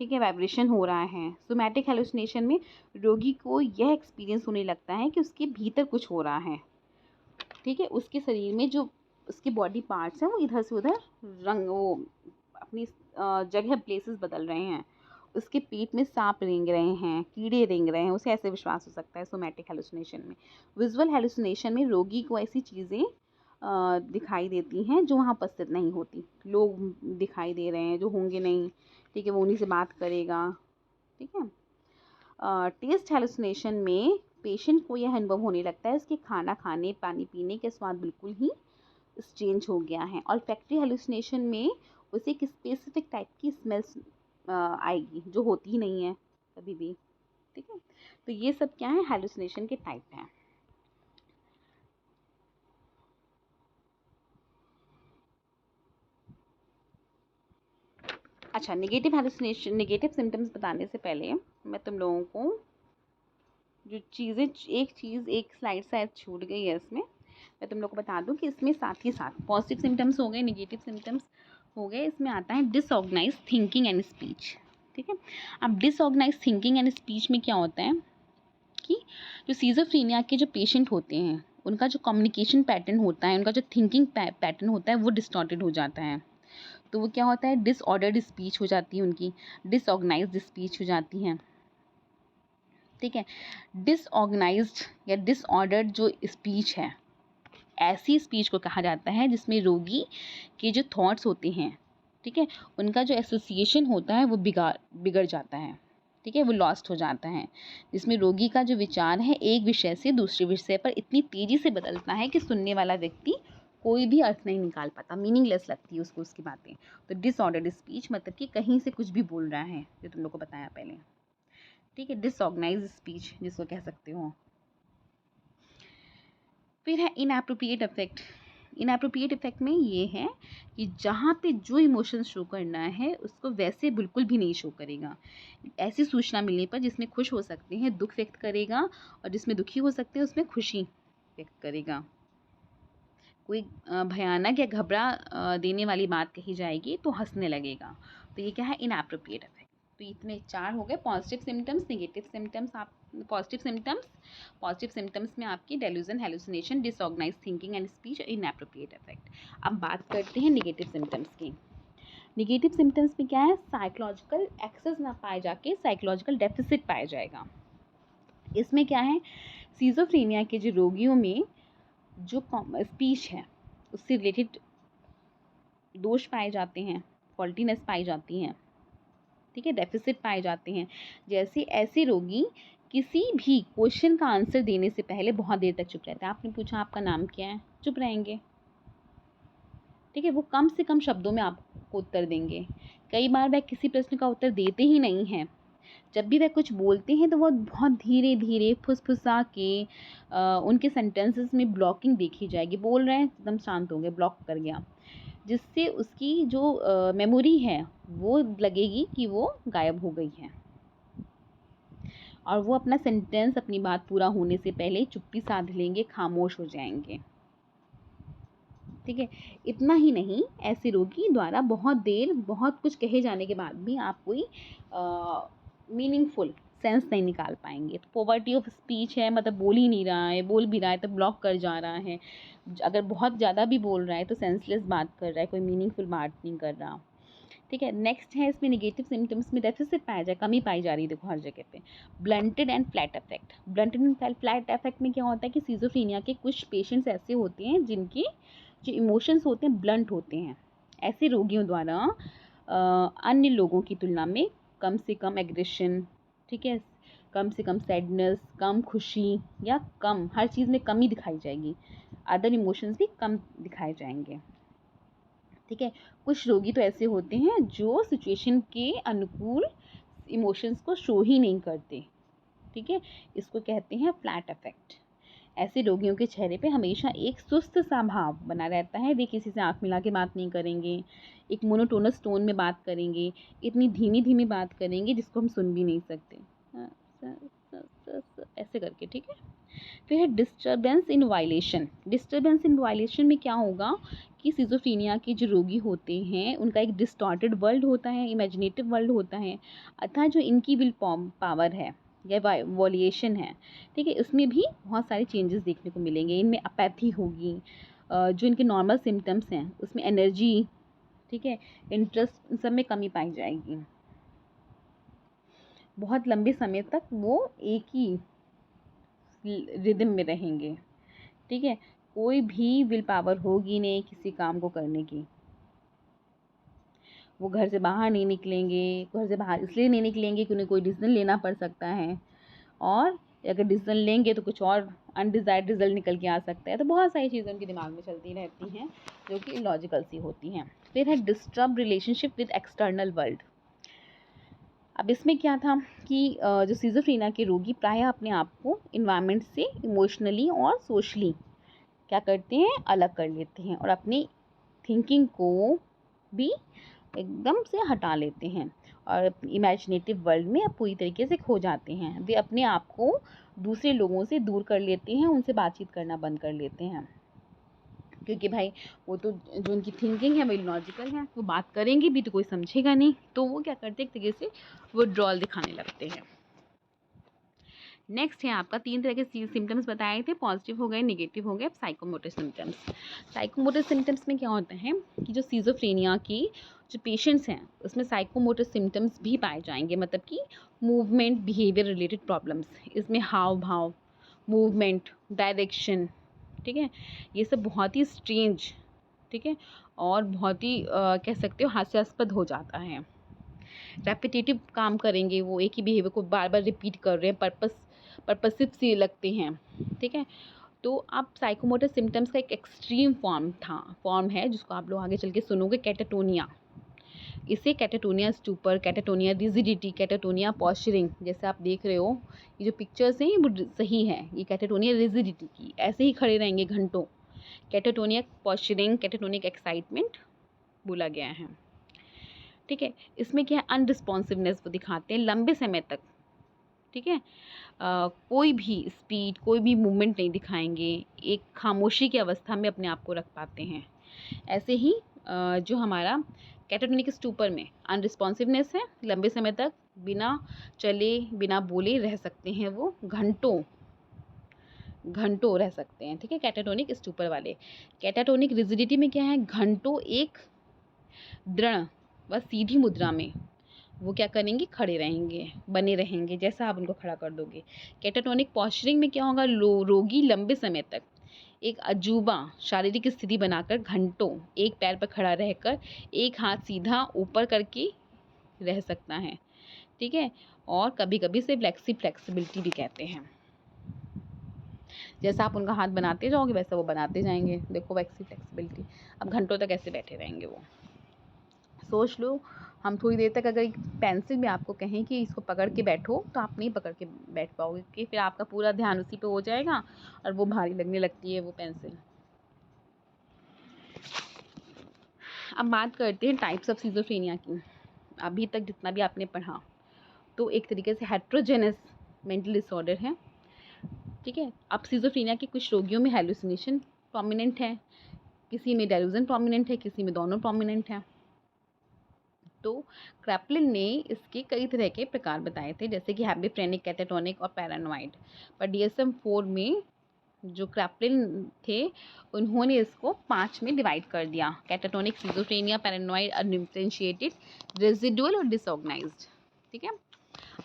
ठीक है, वाइब्रेशन हो रहा है। सोमैटिक हेलुसिनेशन में रोगी को यह एक्सपीरियंस होने लगता है कि उसके भीतर कुछ हो रहा है। ठीक है, उसके शरीर में जो उसके बॉडी पार्ट्स हैं वो इधर से उधर वो अपनी जगह प्लेसेस बदल रहे हैं, उसके पेट में सांप रेंग रहे हैं, कीड़े रेंग रहे हैं, उसे ऐसे विश्वास हो सकता है सोमैटिक हेलुसिनेशन में। विजुअल हेलुसिनेशन में रोगी को ऐसी चीज़ें दिखाई देती हैं जो वहाँ उपस्थित नहीं होती, लोग दिखाई दे रहे हैं जो होंगे नहीं। ठीक है, वो उन्हीं से बात करेगा। ठीक है, टेस्ट हेलुसिनेशन में पेशेंट को यह अनुभव होने लगता है उसके खाना खाने, पानी पीने के स्वाद बिल्कुल ही चेंज हो गया है। ऑल्फैक्टरी हेलुसिनेशन में उसे एक स्पेसिफिक टाइप की स्मेल आएगी जो होती ही नहीं है कभी भी। ठीक है, तो ये सब क्या है, हेलुसिनेशन के टाइप हैं। अच्छा, नेगेटिव हेलुसिनेशन, नेगेटिव सिम्टम्स बताने से पहले मैं तुम लोगों को जो चीज़ें, एक स्लाइड शायद छूट गई है इसमें, मैं तुम लोग को बता दूं कि इसमें साथ ही साथ पॉजिटिव सिम्टम्स हो गए, नेगेटिव सिम्टम्स हो गए, इसमें आता है डिसऑर्गेनाइज्ड थिंकिंग एंड स्पीच। ठीक है, अब डिसऑर्गेनाइज्ड थिंकिंग एंड स्पीच में क्या होता है कि जो सिज़ोफ्रेनिया के जो पेशेंट होते हैं उनका जो कम्युनिकेशन पैटर्न होता है, उनका जो थिंकिंग पैटर्न होता है वो डिस्टॉर्टेड हो जाता है। तो वो क्या होता है, डिसऑर्डर्ड स्पीच हो जाती है उनकी, डिसऑर्गेनाइज्ड स्पीच हो जाती है। ठीक है, डिसऑर्गेनाइज्ड या डिसऑर्डर्ड जो स्पीच है, ऐसी स्पीच को कहा जाता है जिसमें रोगी के जो थॉट्स होते हैं, ठीक है, उनका जो एसोसिएशन होता है वो बिगड़ जाता है। ठीक है, वो लॉस्ट हो जाता है, जिसमें रोगी का जो विचार है एक विषय से दूसरे विषय पर इतनी तेज़ी से बदलता है कि सुनने वाला व्यक्ति कोई भी अर्थ नहीं निकाल पाता, मीनिंगलेस लगती है उसको उसकी बातें। तो डिसऑर्डर्ड स्पीच मतलब कि कहीं से कुछ भी बोल रहा है, जो तुम लोग को बताया पहले। ठीक है, डिसऑर्गेनाइज्ड स्पीच जिसको कह सकते हो। फिर है इनएप्रोप्रिएट इफेक्ट। इनएप्रोप्रिएट इफेक्ट में ये है कि जहाँ पे जो इमोशन शो करना है उसको वैसे बिल्कुल भी नहीं शो करेगा। ऐसी सूचना मिलने पर जिसमें खुश हो सकते हैं दुख व्यक्त करेगा, और जिसमें दुखी हो सकते हैं उसमें खुशी व्यक्त करेगा। कोई भयानक या घबरा देने वाली बात कही जाएगी तो हंसने लगेगा। तो ये क्या है, इनएप्रोप्रिएट इफेक्ट। तो इतने 4 हो गए पॉजिटिव सिम्टम्स, नेगेटिव सिम्टम्स। आप पॉजिटिव सिम्टम्स में आपकी delusion, hallucination, disorganised thinking and speech, inappropriate effect. अब बात करते हैं नेगेटिव सिम्टम्स की। नेगेटिव सिम्टम्स में क्या है, साइकोलॉजिकल एक्सेस ना पाए जाके साइकोलॉजिकल डेफिसिट पाया जाएगा। इसमें क्या है, सिज़ोफ्रेनिया के जो रोगियों में जो स्पीच है उससे रिलेटेड दोष पाए जाते हैं, फॉल्टीनेस पाई जाती हैं। ठीक है, डेफिसिट पाए जाते हैं। जैसे ऐसे रोगी किसी भी क्वेश्चन का आंसर देने से पहले बहुत देर तक चुप रहते हैं। आपने पूछा आपका नाम क्या है, चुप रहेंगे। ठीक है, वो कम से कम शब्दों में आपको उत्तर देंगे। कई बार वह किसी प्रश्न का उत्तर देते ही नहीं हैं, जब भी वह कुछ बोलते हैं तो वो बहुत धीरे धीरे फुसफुसा के उनके सेंटेंसेस में ब्लॉकिंग देखी जाएगी। बोल रहे हैं एकदम शांत होंगे, ब्लॉक कर गया, जिससे उसकी जो मेमोरी है वो लगेगी कि वो गायब हो गई है और वो अपना सेंटेंस, अपनी बात पूरा होने से पहले चुप्पी साध लेंगे, खामोश हो जाएंगे। ठीक है, इतना ही नहीं, ऐसे रोगी द्वारा बहुत देर बहुत कुछ कहे जाने के बाद भी आप कोई मीनिंगफुल सेंस नहीं निकाल पाएंगे। तो पॉवर्टी ऑफ स्पीच है, मतलब बोल ही नहीं रहा है, बोल भी रहा है तो ब्लॉक कर जा रहा है। अगर बहुत ज़्यादा भी बोल रहा है तो सेंसलेस बात कर रहा है, कोई मीनिंगफुल बात नहीं कर रहा। ठीक है, नेक्स्ट है इसमें नेगेटिव सिम्टम्स में डेफिसिट पाया जाए, कमी पाई जा रही है। देखो हर जगह पे blunted and flat effect. Blunted and flat effect में क्या होता है कि सिजोफ्रेनिया के कुछ पेशेंट्स ऐसे होते हैं जिनके जो इमोशंस होते हैं ब्लंट होते हैं। ऐसे रोगियों द्वारा अन्य लोगों की तुलना में कम से कम एग्रेशन, ठीक है, कम से कम सैडनेस, कम खुशी या कम हर चीज़ में कमी दिखाई जाएगी। अदर इमोशंस भी कम दिखाए जाएंगे। ठीक है, कुछ रोगी तो ऐसे होते हैं जो सिचुएशन के अनुकूल इमोशंस को शो ही नहीं करते। ठीक है, इसको कहते हैं फ्लैट इफेक्ट। ऐसे रोगियों के चेहरे पे हमेशा एक सुस्त सा भाव बना रहता है। वे किसी से आँख मिला के बात नहीं करेंगे, एक मोनोटोनस टोन में बात करेंगे, इतनी धीमी धीमी बात करेंगे जिसको हम सुन भी नहीं सकते, ऐसे करके। ठीक है, फिर है disturbance in violation. Disturbance in violation में क्या होगा कि सिजोफ्रेनिया के जो रोगी होते हैं उनका एक डिस्टॉर्टेड वर्ल्ड होता है, इमेजिनेटिव वर्ल्ड होता है, अतः जो इनकी विल पावर है या वॉल्यूशन है, ठीक है, उसमें भी बहुत सारे चेंजेस देखने को मिलेंगे। इनमें अपैथी होगी, जो इनके नॉर्मल सिम्टम्स हैं उसमें एनर्जी, ठीक है, इंटरेस्ट, इन सब में कमी पाई जाएगी। बहुत लंबे समय तक वो एक ही रिदम में रहेंगे। ठीक है, कोई भी विल पावर होगी नहीं किसी काम को करने की। वो घर से बाहर नहीं निकलेंगे। घर से बाहर इसलिए नहीं निकलेंगे कि उन्हें कोई डिसीजन लेना पड़ सकता है, और अगर डिसीजन लेंगे तो कुछ और अनडिज़ायर्ड रिजल्ट निकल के आ सकता है। तो बहुत सारी चीज़ें उनके दिमाग में चलती रहती हैं जो कि इलॉजिकल सी होती हैं। फिर है disturb relationship with external world. अब इसमें क्या था कि जो सिजोफ्रेनिया के रोगी प्रायः अपने आप को इन्वायरमेंट से इमोशनली और सोशली क्या करते हैं, अलग कर लेते हैं और अपनी थिंकिंग को भी एकदम से हटा लेते हैं और इमेजिनेटिव वर्ल्ड में पूरी तरीके से खो जाते हैं। वे अपने आप को दूसरे लोगों से दूर कर लेते हैं, उनसे बातचीत करना बंद कर लेते हैं, क्योंकि भाई वो तो जो उनकी थिंकिंग है वो लॉजिकल है, वो बात करेंगे भी तो कोई समझेगा नहीं, तो वो क्या करते हैं, एक तरीके से विड्रॉल दिखाने लगते हैं। नेक्स्ट है आपका 3 तरह के सिम्टम्स बताए थे, पॉजिटिव हो गए, नेगेटिव हो गए। अब साइकोमोटर सिम्टम्स। साइकोमोटर सिम्टम्स में क्या होता है कि जो सिजोफ्रेनिया की जो पेशेंट्स हैं उसमें साइकोमोटर सिम्टम्स भी पाए जाएंगे, मतलब कि मूवमेंट बिहेवियर रिलेटेड प्रॉब्लम्स। इसमें हाव भाव, मूवमेंट, डायरेक्शन, ठीक है, ये सब बहुत ही स्ट्रेंज, ठीक है, और बहुत ही कह सकते हो हास्यास्पद हो जाता है। रेपिटेटिव काम करेंगे, वो एक ही बिहेवियर को बार बार रिपीट कर रहे हैं, पर्पसिव से लगते हैं। ठीक है, तो आप साइकोमोटर सिम्टम्स का एक एक्सट्रीम फॉर्म है जिसको आप लोग आगे चल के सुनोगे, कैटाटोनिया। इसे catatonia stupor, catatonia rigidity, catatonia posturing, जैसे आप देख रहे हो ये जो पिक्चर्स हैं वो सही है, ये कैटाटोनिया रिजिडिटी की, ऐसे ही खड़े रहेंगे घंटों। कैटाटोनिया पॉस्चरिंग, कैटाटोनिक एक्साइटमेंट बोला गया है। ठीक है, इसमें क्या है, अनरिस्पॉन्सिवनेस वो दिखाते हैं लंबे समय तक। ठीक है, कोई भी स्पीड, कोई भी मूवमेंट नहीं दिखाएंगे, एक खामोशी की अवस्था में अपने आप को रख पाते हैं। ऐसे ही जो हमारा कैटाटोनिक स्टूपर में अनरिस्पॉन्सिवनेस है, लंबे समय तक बिना चले बिना बोले रह सकते हैं, वो घंटों घंटों रह सकते हैं। ठीक है, कैटाटोनिक स्टूपर वाले। कैटाटोनिक रिजिडिटी में क्या है, घंटों एक दृढ़ व सीधी मुद्रा में वो क्या करेंगे, खड़े रहेंगे, बने रहेंगे जैसा आप उनको खड़ा कर दोगे। कैटाटोनिक पॉस्चरिंग में क्या होगा, रोगी लंबे समय तक एक अजूबा शारीरिक स्थिति बनाकर घंटों एक पैर पर खड़ा रहकर एक हाथ सीधा ऊपर करके रह सकता है। ठीक है, और कभी कभी से फ्लेक्सिबिलिटी भी कहते हैं। जैसा आप उनका हाथ बनाते जाओगे वैसा वो बनाते जाएंगे। देखो फ्लेक्सिबिलिटी। अब घंटों तक ऐसे बैठे रहेंगे वो। सोच लो, हम थोड़ी देर तक अगर एक पेंसिल में आपको कहें कि इसको पकड़ के बैठो तो आप नहीं पकड़ के बैठ पाओगे, क्योंकि फिर आपका पूरा ध्यान उसी पे हो जाएगा और वो भारी लगने लगती है वो पेंसिल। अब बात करते हैं टाइप्स ऑफ सिज़ोफ्रेनिया की। अभी तक जितना भी आपने पढ़ा तो एक तरीके से हेट्रोजेनस मेंटल डिसऑर्डर है, ठीक है। अब सिज़ोफ्रेनिया के कुछ रोगियों में हेलुसिनेशन प्रोमिनेंट है, किसी में डेलूजन प्रोमिनेंट है, किसी में दोनों प्रोमिनेंट है। तो क्रैपलिन ने इसके कई तरह के प्रकार बताए थे, जैसे कि हैबिफ्रेनिक, कैटाटोनिक और पैरानॉइड। पर DSM-4 में जो क्रैपलिन थे उन्होंने इसको 5 में डिवाइड कर दिया: catatonic schizophrenia, paranoid, undifferentiated, residual और डिसऑर्गेनाइज्ड, ठीक है।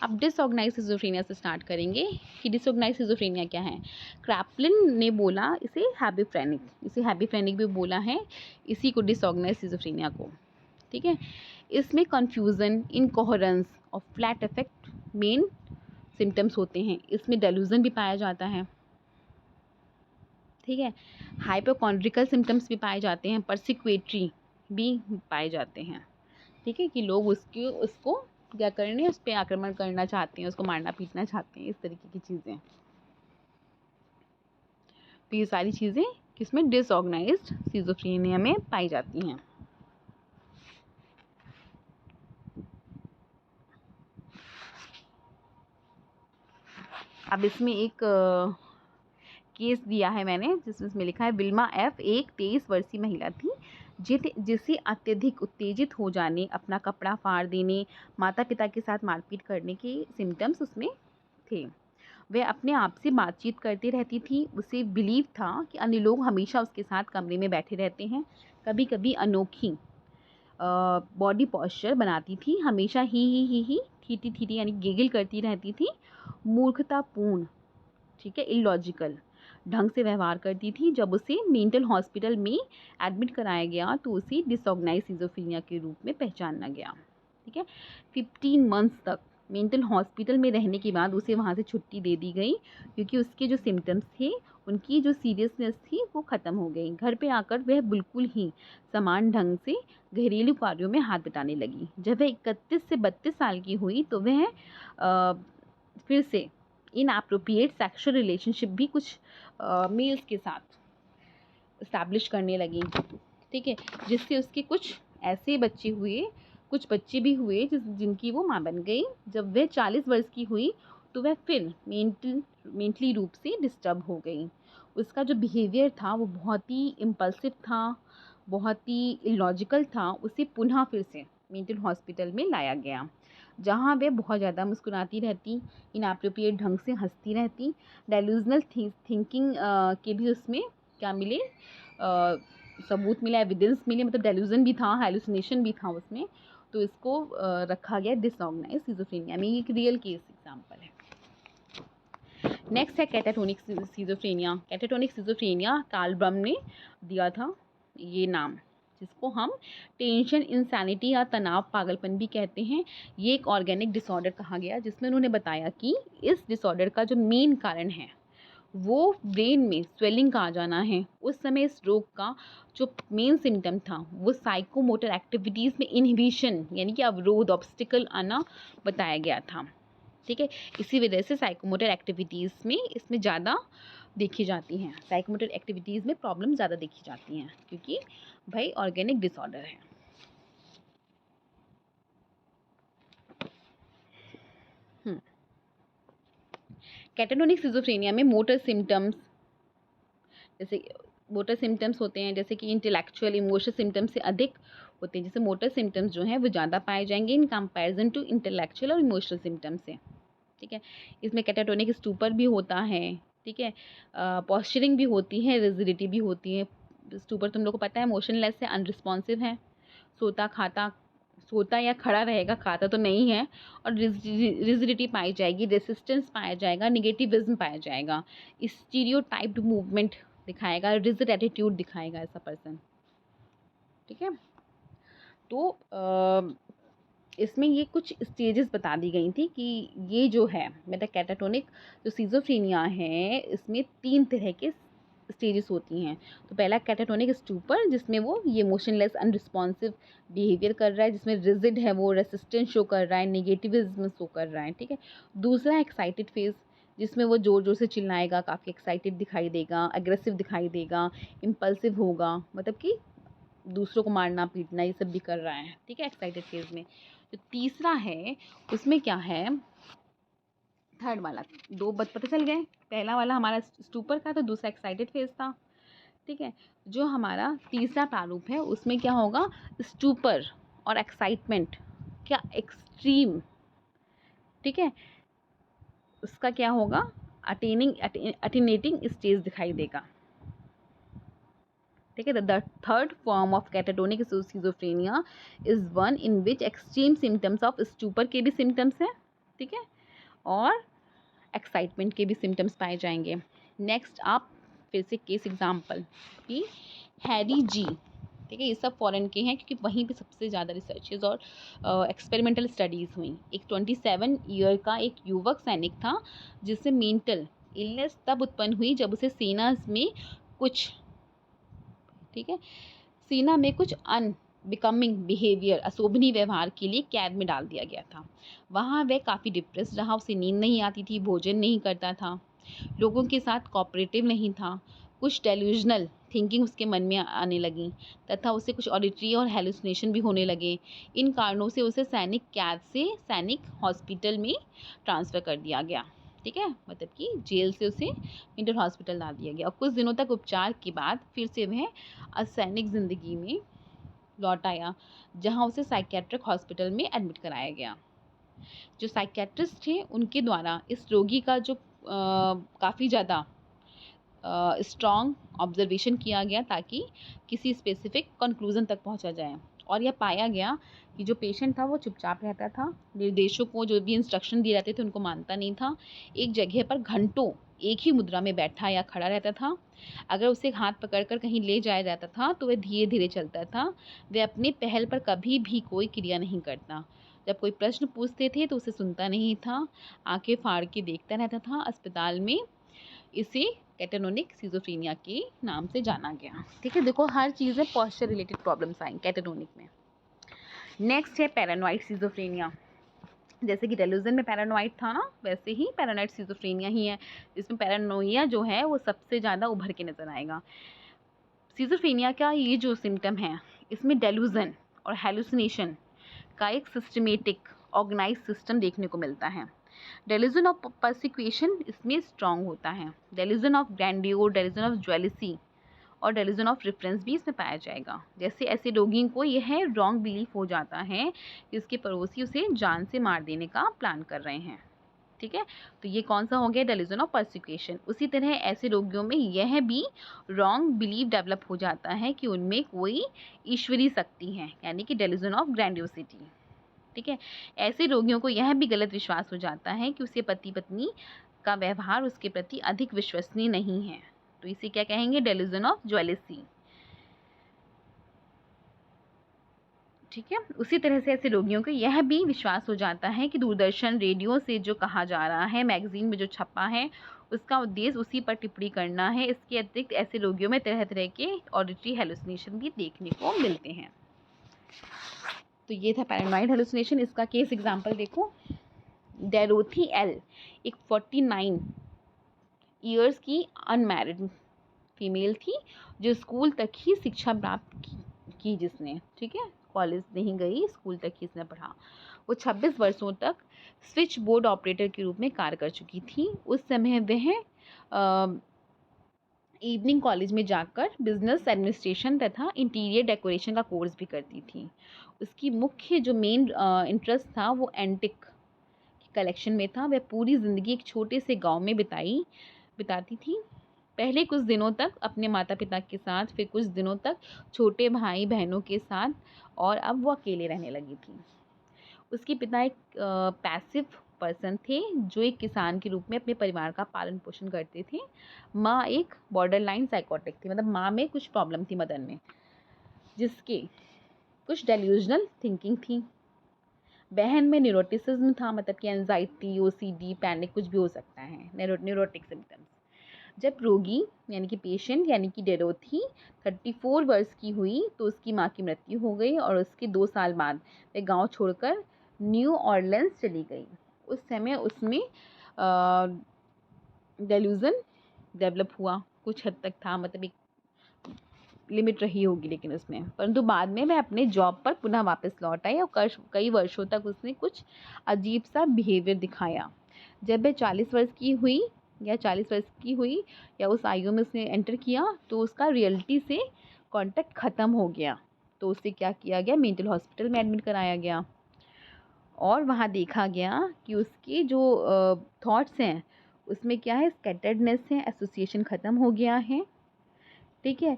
अब डिसऑर्गेनाइज्ड सिज़ोफ्रेनिया से स्टार्ट करेंगे कि डिसऑर्गेनाइज्ड सिज़ोफ्रेनिया क्या है। क्रैपलिन ने बोला इसे हैबिफ्रेनिक भी बोला है इसी को, डिसऑर्गेनाइज्ड सिज़ोफ्रेनिया को, ठीक है। इसमें कन्फ्यूज़न, इनकोहेरेंस और फ्लैट इफेक्ट मेन सिम्टम्स होते हैं। इसमें डेलूजन भी पाया जाता है, ठीक है। हाइपोकॉन्ड्रिकल सिम्टम्स भी पाए जाते हैं, परसिक्वेटरी भी पाए जाते हैं, ठीक है, कि लोग उसको क्या करने, उस पर आक्रमण करना चाहते हैं, उसको मारना पीटना चाहते हैं, इस तरीके की चीज़ें। तो ये सारी चीज़ें किसमें, डिसऑर्गेनाइज्ड सिज़ोफ्रेनिया में पाई जाती हैं। अब इसमें एक केस दिया है मैंने, जिसमें लिखा है विल्मा एफ एक 23 वर्षीय महिला थी जिसे अत्यधिक उत्तेजित हो जाने, अपना कपड़ा फाड़ देने, माता पिता के साथ मारपीट करने के सिम्टम्स उसमें थे। वह अपने आप से बातचीत करती रहती थी। उसे बिलीव था कि अन्य लोग हमेशा उसके साथ कमरे में बैठे रहते हैं। कभी कभी अनोखी बॉडी पॉस्चर बनाती थी, हमेशा ही थीटी यानी गिगिल करती रहती थी, मूर्खतापूर्ण, ठीक है, इलॉजिकल ढंग से व्यवहार करती थी। जब उसे मेंटल हॉस्पिटल में एडमिट कराया गया तो उसे डिसऑर्गेनाइज्ड सिज़ोफ्रेनिया के रूप में पहचाना गया, ठीक है। 15 मंथ्स तक मेंटल हॉस्पिटल में रहने के बाद उसे वहाँ से छुट्टी दे दी गई, क्योंकि उसके जो सिम्टम्स थे, उनकी जो सीरियसनेस थी वो ख़त्म हो गई। घर पे आकर वह बिल्कुल ही समान ढंग से घरेलू कार्यों में हाथ बटाने लगी। जब वह 31 से 32 साल की हुई तो वह फिर से इनएप्रोप्रिएट सेक्सुअल रिलेशनशिप भी कुछ मेल्स के साथ इस्टेब्लिश करने लगी, ठीक है, जिससे उसके कुछ ऐसे बच्चे हुए, कुछ बच्चे भी हुए जिनकी वो माँ बन गई। जब वह 40 वर्ष की हुई तो वह फिर मेंटली रूप से डिस्टर्ब हो गई। उसका जो बिहेवियर था वो बहुत ही इम्पल्सिव था, बहुत ही इलॉजिकल था। उसे पुनः फिर से मेंटल हॉस्पिटल में लाया गया, जहाँ वह बहुत ज़्यादा मुस्कुराती रहती, इनएप्रोप्रिएट ढंग से हंसती रहती। डेल्यूजनल थिंकिंग के भी उसमें क्या मिले, सबूत मिला, एविडेंस मिले, मतलब डेल्यूजन भी था, हेलुसिनेशन भी था उसमें। तो इसको रखा गया डिसऑर्गेनाइज्ड सिज़ोफ्रेनिया में। ये एक रियल केस एग्जाम्पल है। नेक्स्ट है catatonic schizophrenia. Catatonic schizophrenia Karl ब्रम ने दिया था ये नाम, जिसको हम टेंशन इंसैनिटी या तनाव पागलपन भी कहते हैं। ये एक ऑर्गेनिक डिसऑर्डर कहा गया, जिसमें उन्होंने बताया कि इस डिसऑर्डर का जो मेन कारण है वो ब्रेन में स्वेलिंग का आ जाना है। उस समय इस रोग का जो मेन सिम्टम था वो साइकोमोटर एक्टिविटीज़ में इनहिबिशन यानी कि अवरोध, ऑब्स्टिकल आना बताया गया था, ठीक है। इसी वजह से साइकोमोटर एक्टिविटीज़ में इसमें ज़्यादा देखी जाती हैं, साइकोमोटर एक्टिविटीज़ में प्रॉब्लम ज़्यादा देखी जाती हैं, क्योंकि भाई ऑर्गेनिक डिसऑर्डर है। कैटाटोनिक सिज़ोफ्रेनिया में मोटर सिम्टम्स होते हैं, जैसे कि इंटेलेक्चुअल इमोशनल सिम्टम्स से अधिक होते हैं। जैसे मोटर सिम्टम्स जो हैं वो ज़्यादा पाए जाएंगे इन कंपैरिजन टू इंटेलेक्चुअल और इमोशनल सिम्टम्स से, ठीक है। इसमें कैटाटोनिक स्टूपर भी होता है, ठीक है, पॉस्चरिंग भी होती है, रिजिडिटी भी होती है। स्टूपर तुम लोग को पता है मोशनलेस है, अनरिस्पॉन्सिव है, सोता या खड़ा रहेगा, खाता तो नहीं है। और रिजिडिटी पाई जाएगी, रेसिस्टेंस पाया जाएगा, निगेटिविज्म पाया जाएगा, स्टीरियोटाइप्ड मूवमेंट दिखाएगा, रिजिड एटीट्यूड दिखाएगा ऐसा पर्सन, ठीक है। तो इसमें ये कुछ स्टेजेस बता दी गई थी कि ये जो है मतलब कैटाटोनिक जो सिज़ोफ्रेनिया है, इसमें 3 तरह के स्टेजेस होती हैं। तो पहला कैटाटोनिक स्टूपर, जिसमें वो ये मोशनलेस अनरिस्पॉन्सिव बिहेवियर कर रहा है, जिसमें रिजिड है, वो रेसिस्टेंस शो कर रहा है, नेगेटिविज्म शो कर रहा है, ठीक है। दूसरा एक्साइटेड फेज, जिसमें वो ज़ोर ज़ोर से चिल्लाएगा, काफ़ी एक्साइटेड दिखाई देगा, अग्रेसिव दिखाई देगा, इम्पल्सिव होगा, मतलब कि दूसरों को मारना पीटना ये सब भी कर रहा है, ठीक है, एक्साइटेड फेज में। जो तीसरा है उसमें क्या है, थर्ड वाला, दो बात पता चल गए, पहला वाला हमारा स्टूपर का, तो दूसरा एक्साइटेड फेज था, ठीक है। जो हमारा तीसरा प्रारूप है उसमें क्या होगा, स्टूपर और एक्साइटमेंट क्या एक्सट्रीम, ठीक है, उसका क्या होगा, अटेनेटिंग स्टेज दिखाई देगा, ठीक है। The third form of catatonic schizophrenia is one in which extreme symptoms of stupor के भी सिम्टम्स हैं, ठीक है, और एक्साइटमेंट के भी सिम्टम्स पाए जाएंगे। नेक्स्ट आप फिर से केस एग्जाम्पल कि हैरी जी, ठीक है, ये सब फॉरेन के हैं क्योंकि वहीं पे सबसे ज़्यादा रिसर्चेज और एक्सपेरिमेंटल स्टडीज़ हुई। एक 27 ईयर का एक युवक सैनिक था जिससे मेंटल इलनेस तब उत्पन्न हुई जब उसे सेना में कुछ, ठीक है, सेना में कुछ अनबिकमिंग बिहेवियर, अशोभनीय व्यवहार के लिए कैद में डाल दिया गया था। वहाँ वह काफ़ी डिप्रेस्ड रहा, उसे नींद नहीं आती थी, भोजन नहीं करता था, लोगों के साथ कोऑपरेटिव नहीं था, कुछ डेल्यूजनल थिंकिंग उसके मन में आने लगी तथा उसे कुछ ऑडिटरी और हेलुसिनेशन भी होने लगे। इन कारणों से उसे सैनिक कैद से सैनिक हॉस्पिटल में ट्रांसफ़र कर दिया गया, ठीक है, मतलब कि जेल से उसे इंटर हॉस्पिटल डाल दिया गया और कुछ दिनों तक उपचार के बाद फिर से वह असैनिक ज़िंदगी में लौट आया, जहां उसे साइकेट्रिक हॉस्पिटल में एडमिट कराया गया। जो साइकेट्रिस्ट थे उनके द्वारा इस रोगी का जो काफ़ी ज़्यादा स्ट्रॉन्ग ऑब्जर्वेशन किया गया ताकि किसी स्पेसिफिक कंक्लूज़न तक पहुंचा जाए, और यह पाया गया कि जो पेशेंट था वो चुपचाप रहता था, निर्देशों को जो भी इंस्ट्रक्शन दिए जाते थे उनको मानता नहीं था, एक जगह पर घंटों एक ही मुद्रा में बैठा या खड़ा रहता था, अगर उसे हाथ पकड़कर कहीं ले जाया जाता था तो वह धीरे धीरे चलता था, वह अपने पहल पर कभी भी कोई क्रिया नहीं करता, जब कोई प्रश्न पूछते थे तो उसे सुनता नहीं था, आंखें फाड़ के देखता रहता था। अस्पताल में इसे कैटाटोनिक सिज़ोफ्रेनिया के नाम से जाना गया, ठीक है। देखो हर चीज़ में पोस्चर रिलेटेड प्रॉब्लम्स आई कैटाटोनिक में। नेक्स्ट है पैरानॉइड सिज़ोफ्रेनिया, जैसे कि डेलूजन में पैरानॉइड था ना, वैसे ही पैरानॉइड सिज़ोफ्रेनिया ही है, इसमें पैरानोइया जो है वो सबसे ज़्यादा उभर के नज़र आएगा। सिज़ोफ्रेनिया का ये जो सिम्टम है इसमें डेलूजन और हेलुसिनेशन का एक सिस्टमेटिक ऑर्गेनाइज सिस्टम देखने को मिलता है। डेल्यूजन ऑफ परसिक्वेशन इसमें स्ट्रॉन्ग होता है, delusion of grandeur, delusion of ज्वेलिसी और डेल्यूजन ऑफ रेफरेंस भी इसमें पाया जाएगा। जैसे ऐसे रोगियों को यह रॉन्ग बिलीफ हो जाता है कि उसके पड़ोसी उसे जान से मार देने का प्लान कर रहे हैं, ठीक है, तो ये कौन सा हो गया, डेल्यूजन ऑफ परसिक्वेशन। उसी तरह ऐसे रोगियों में यह भी रॉन्ग बिलीफ डेवलप हो जाता है कि उनमें कोई ईश्वरीय शक्ति है, यानी कि डेल्यूजन ऑफ ग्रैंडियोसिटी, ठीक है। ऐसे रोगियों को यह भी गलत विश्वास हो जाता है कि उसके पति पत्नी का व्यवहार उसके प्रति अधिक विश्वसनीय नहीं है, तो इसे क्या कहेंगे, डेल्यूजन ऑफ ज्वेलिसी, ठीक है। उसी तरह से ऐसे रोगियों को यह भी विश्वास हो जाता है कि दूरदर्शन, रेडियो से जो कहा जा रहा है, मैगजीन में जो छपा है, उसका उद्देश्य उसी पर टिप्पणी करना है। इसके अतिरिक्त ऐसे रोगियों में तरह तरह के ऑडिटरी हेलुसिनेशन भी देखने को मिलते हैं। तो ये था पैरानॉइड हेलुसिनेशन। इसका केस एग्जांपल देखो, डेरोथी एल एक 49 ईयर्स की अनमैरिड फीमेल थी जो स्कूल तक ही शिक्षा प्राप्त की जिसने, ठीक है, कॉलेज नहीं गई, स्कूल तक ही इसने पढ़ा। वो 26 वर्षों तक स्विच बोर्ड ऑपरेटर के रूप में कार्य कर चुकी थी। उस समय वह इवनिंग कॉलेज में जाकर बिजनेस एडमिनिस्ट्रेशन तथा इंटीरियर डेकोरेशन का कोर्स भी करती थी। उसकी मुख्य जो मेन इंटरेस्ट था वो एंटिक कलेक्शन में था। वह पूरी ज़िंदगी एक छोटे से गांव में बिताती थी, पहले कुछ दिनों तक अपने माता पिता के साथ, फिर कुछ दिनों तक छोटे भाई बहनों के साथ, और अब वो अकेले रहने लगी थी। उसके पिता एक पैसिव पर्सन थे जो एक किसान के रूप में अपने परिवार का पालन पोषण करते थे। माँ एक बॉर्डर लाइन साइकोटिक थी, मतलब माँ में कुछ प्रॉब्लम थी मदर में, जिसके कुछ डेल्यूजनल थिंकिंग थी। बहन में न्यूरोटिसिज्म था, मतलब कि एंजाइटी, ओसीडी, पैनिक कुछ भी हो सकता है, न्यूरोटिक सिम्टम्स। जब रोगी यानी कि पेशेंट यानी कि डेरोथी 34 वर्ष की हुई तो उसकी माँ की मृत्यु हो गई और उसके 2 साल बाद वह गांव छोड़कर न्यू ऑरलेंस चली गई। उस समय उसमें डेल्यूजन डेवलप हुआ, कुछ हद तक था, मतलब एक लिमिट रही होगी लेकिन उसमें, परंतु बाद में वह अपने जॉब पर पुनः वापस लौट आई और कई वर्षों तक उसने कुछ अजीब सा बिहेवियर दिखाया। जब वह 40 वर्ष की हुई या उस आयु में उसने एंटर किया तो उसका रियलिटी से कांटेक्ट ख़त्म हो गया। तो उसे क्या किया गया, मेंटल हॉस्पिटल में एडमिट कराया गया और वहाँ देखा गया कि उसके जो थॉट्स हैं उसमें क्या है, स्कैटर्डनेस है, एसोसिएशन ख़त्म हो गया है। ठीक है,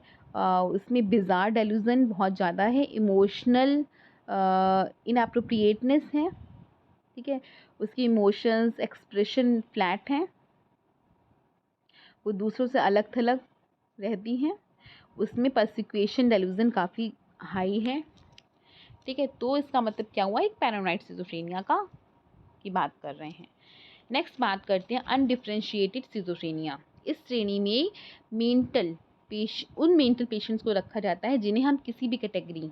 उसमें बिज़ार डेल्यूजन बहुत ज़्यादा है, इमोशनल इनअप्रोप्रिएटनेस है। ठीक है, उसकी इमोशंस एक्सप्रेशन फ्लैट हैं, वो दूसरों से अलग थलग रहती हैं, उसमें परसिक्वेशन डेल्यूजन काफ़ी हाई है। ठीक है, तो इसका मतलब क्या हुआ, एक पैरानॉइड सिज़ोफ्रेनिया का की बात कर रहे हैं। नेक्स्ट बात करते हैं अनडिफरेंशिएटेड सिज़ोफ्रेनिया। इस श्रेणी में उन मेंटल पेशेंट्स को रखा जाता है जिन्हें हम किसी भी कैटेगरी,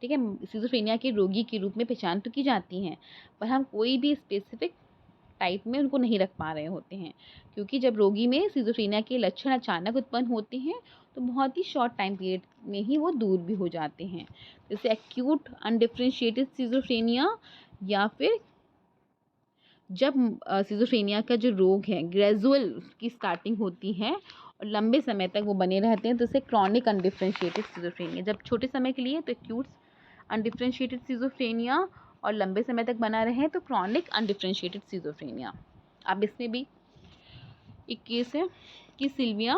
ठीक है, सिज़ोफ्रेनिया के रोगी के रूप में पहचान तो की जाती हैं, पर हम कोई भी स्पेसिफिक टाइप में उनको नहीं रख पा रहे होते हैं, क्योंकि जब रोगी में सिज़ोफ्रेनिया के लक्षण अचानक उत्पन्न होते हैं तो बहुत ही शॉर्ट टाइम पीरियड में ही वो दूर भी हो जाते हैं, जैसे एक्यूट अनडिफरेंशिएटेड सिज़ोफ्रेनिया, या फिर जब सिज़ोफ्रेनिया का जो रोग है ग्रेजुअल की स्टार्टिंग होती है और लंबे समय तक वो बने रहते हैं तो उसे क्रॉनिक अनडिफरेंशिएटेड सिज़ोफ्रेनिया। जब छोटे समय के लिए तो एक्यूट अनडिफरेंशिएटेड सिज़ोफ्रेनिया और लंबे समय तक बना रहे तो क्रॉनिक अनडिफरेंशिएटेड सिज़ोफ्रेनिया। अब इसमें भी एक केस है कि सिल्विया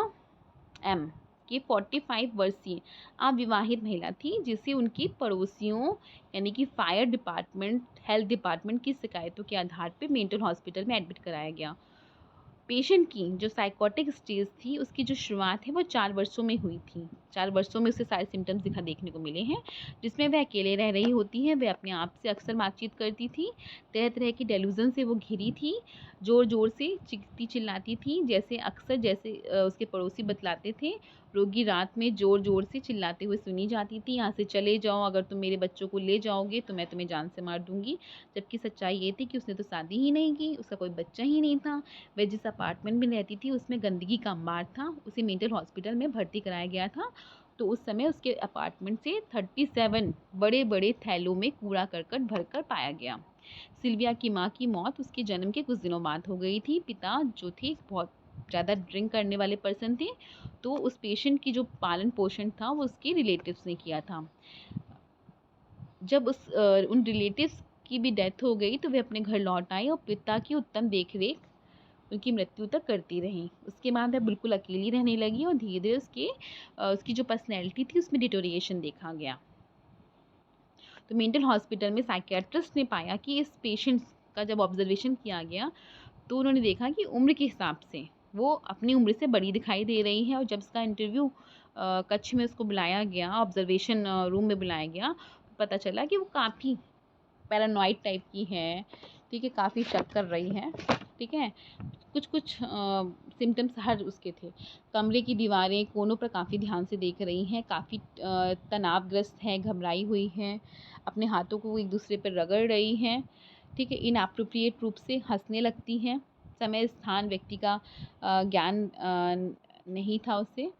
एम की 45 वर्षीय अविवाहित महिला थी जिसे उनकी पड़ोसियों यानी कि फायर डिपार्टमेंट, हेल्थ डिपार्टमेंट की शिकायतों के आधार पर मेंटल हॉस्पिटल में एडमिट कराया गया। पेशेंट की जो साइकोटिक स्टेज थी उसकी जो शुरुआत है वो 4 वर्षों में हुई थी। 4 वर्षों में उसे सारे सिम्टम्स देखने को मिले हैं, जिसमें वह अकेले रह रही होती है, वह अपने आप से अक्सर बातचीत करती थी, तरह तरह की डेल्यूजन से वो घिरी थी, ज़ोर ज़ोर से चीखती चिल्लाती थी, जैसे उसके पड़ोसी बतलाते थे, रोगी रात में ज़ोर ज़ोर से चिल्लाते हुए सुनी जाती थी, यहाँ से चले जाओ, अगर तुम मेरे बच्चों को ले जाओगे तो मैं तुम्हें जान से मार दूँगी। जबकि सच्चाई ये थी कि उसने तो शादी ही नहीं की, उसका कोई बच्चा ही नहीं था। वह जिस अपार्टमेंट में रहती थी उसमें गंदगी का अंबार था, उसे मेंटल हॉस्पिटल में भर्ती कराया गया था। तो उस समय उसके अपार्टमेंट से 37 बड़े बड़े थैलों में कूड़ा करकट भरकर पाया गया। सिल्विया की माँ की मौत उसके जन्म के कुछ दिनों बाद हो गई थी। पिता जो थे बहुत ज़्यादा ड्रिंक करने वाले पर्सन थे, तो उस पेशेंट की जो पालन पोषण था वो उसके रिलेटिव्स ने किया था। जब उन रिलेटिव्स की भी डेथ हो गई तो वे अपने घर लौट आए और पिता की उत्तम देखरेख उनकी मृत्यु तक करती रहीं। उसके बाद वह बिल्कुल अकेली रहने लगी और धीरे धीरे उसकी जो पर्सनैलिटी थी उसमें डिटोरिएशन देखा गया। तो मेंटल हॉस्पिटल में साइकियाट्रिस्ट ने पाया कि इस पेशेंट का जब ऑब्जर्वेशन किया गया तो उन्होंने देखा कि उम्र के हिसाब से वो अपनी उम्र से बड़ी दिखाई दे रही है, और जब उसका इंटरव्यू कक्ष में उसको बुलाया गया, ऑब्जर्वेशन रूम में बुलाया गया, तो पता चला कि वो काफ़ी पैरानॉइड टाइप की है। ठीक है, काफ़ी शक कर रही है। ठीक है, कुछ सिम्टम्स हर उसके थे। कमरे की दीवारें कोनों पर काफ़ी ध्यान से देख रही हैं, काफ़ी तनावग्रस्त है, घबराई हुई हैं, अपने हाथों को एक दूसरे पर रगड़ रही हैं। ठीक है, इनएप्रोप्रिएट रूप से हंसने लगती हैं। समय स्थान व्यक्ति का ज्ञान नहीं था उसे,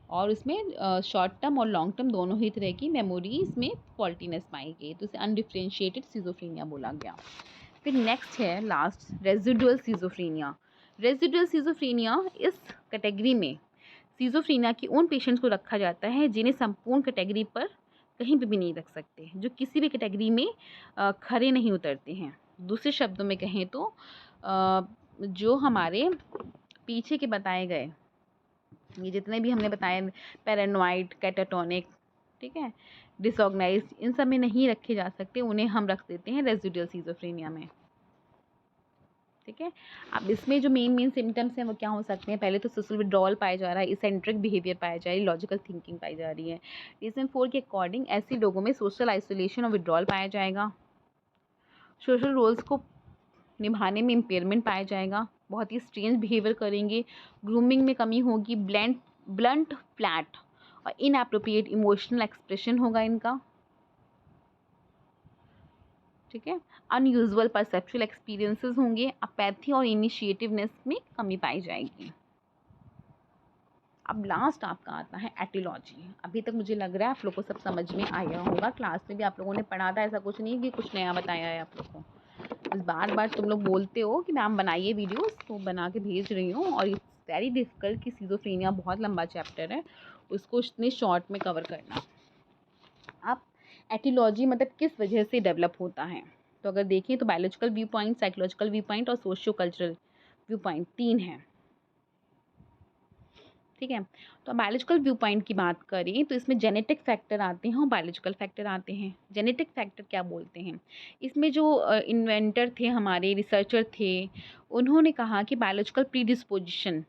और उसमें शॉर्ट टर्म और लॉन्ग टर्म दोनों ही तरह की मेमोरी इसमें फॉल्टीनेस पाई गई, तो उसे अनडिफरेंशिएटेड सिज़ोफ्रेनिया बोला गया। फिर नेक्स्ट है last, residual schizophrenia. Residual schizophrenia इस कैटेगरी में सिज़ोफ्रेनिया के उन पेशेंट्स को रखा जाता है जिन्हें संपूर्ण कैटेगरी पर कहीं पे भी नहीं रख सकते, जो किसी भी कैटेगरी में खरे नहीं उतरते हैं। दूसरे शब्दों में कहें तो जो हमारे पीछे के बताए गए ये जितने भी हमने बताए, पैरानॉइड, कैटाटोनिक, ठीक है, डिसऑर्गेनाइज्ड, इन सब में नहीं रखे जा सकते, उन्हें हम रख देते हैं रेजिडुअल सिज़ोफ्रेनिया में। ठीक है, अब इसमें जो मेन सिम्टम्स हैं वो क्या हो सकते हैं, पहले तो सोशल विड्रॉल पाया जा रहा है, इसेंट्रिक बिहेवियर पाया जा रही है, लॉजिकल थिंकिंग पाई जा रही है। DSM-4 के अकॉर्डिंग ऐसे लोगों में सोशल आइसोलेशन और विड्रॉल पाया जाएगा, सोशल रोल्स को निभाने में इम्पेयरमेंट पाया जाएगा, बहुत ही स्ट्रेंज बिहेवियर करेंगे, ग्रूमिंग में कमी होगी, ब्लंट, फ्लैट और इनएप्रोप्रिएट इमोशनल एक्सप्रेशन होगा इनका, ठीक है। अनयूजुअल परसेप्चुअल एक्सपीरियंसेस होंगे, अपैथी और इनिशिएटिवनेस में कमी पाई जाएगी। अब लास्ट आपका आता है एटिलॉजी। अभी तक मुझे लग रहा है आप लोग को सब समझ में आया होगा, क्लास में भी आप लोगों ने पढ़ा था, ऐसा कुछ नहीं कि कुछ नया बताया है आप लोग को। बस बार बार तुम लोग बोलते हो कि मैम बनाइए वीडियोस, तो बना के भेज रही हूँ। और इट्स वेरी डिफिकल्ट कि सिज़ोफ्रेनिया बहुत लंबा चैप्टर है, उसको इतने शॉर्ट में कवर करना। अब एटिलॉजी मतलब किस वजह से डेवलप होता है, तो अगर देखें तो biological view point, psychological view point और सोशियो कल्चरल व्यू पॉइंट 3 हैं, ठीक है। तो बायोलॉजिकल व्यू पॉइंट की बात करें तो इसमें जेनेटिक फैक्टर आते हैं और बायोलॉजिकल फैक्टर आते हैं। जेनेटिक फैक्टर क्या बोलते हैं, इसमें जो इन्वेंटर थे, हमारे रिसर्चर थे, उन्होंने कहा कि बायोलॉजिकल प्रीडिस्पोजिशन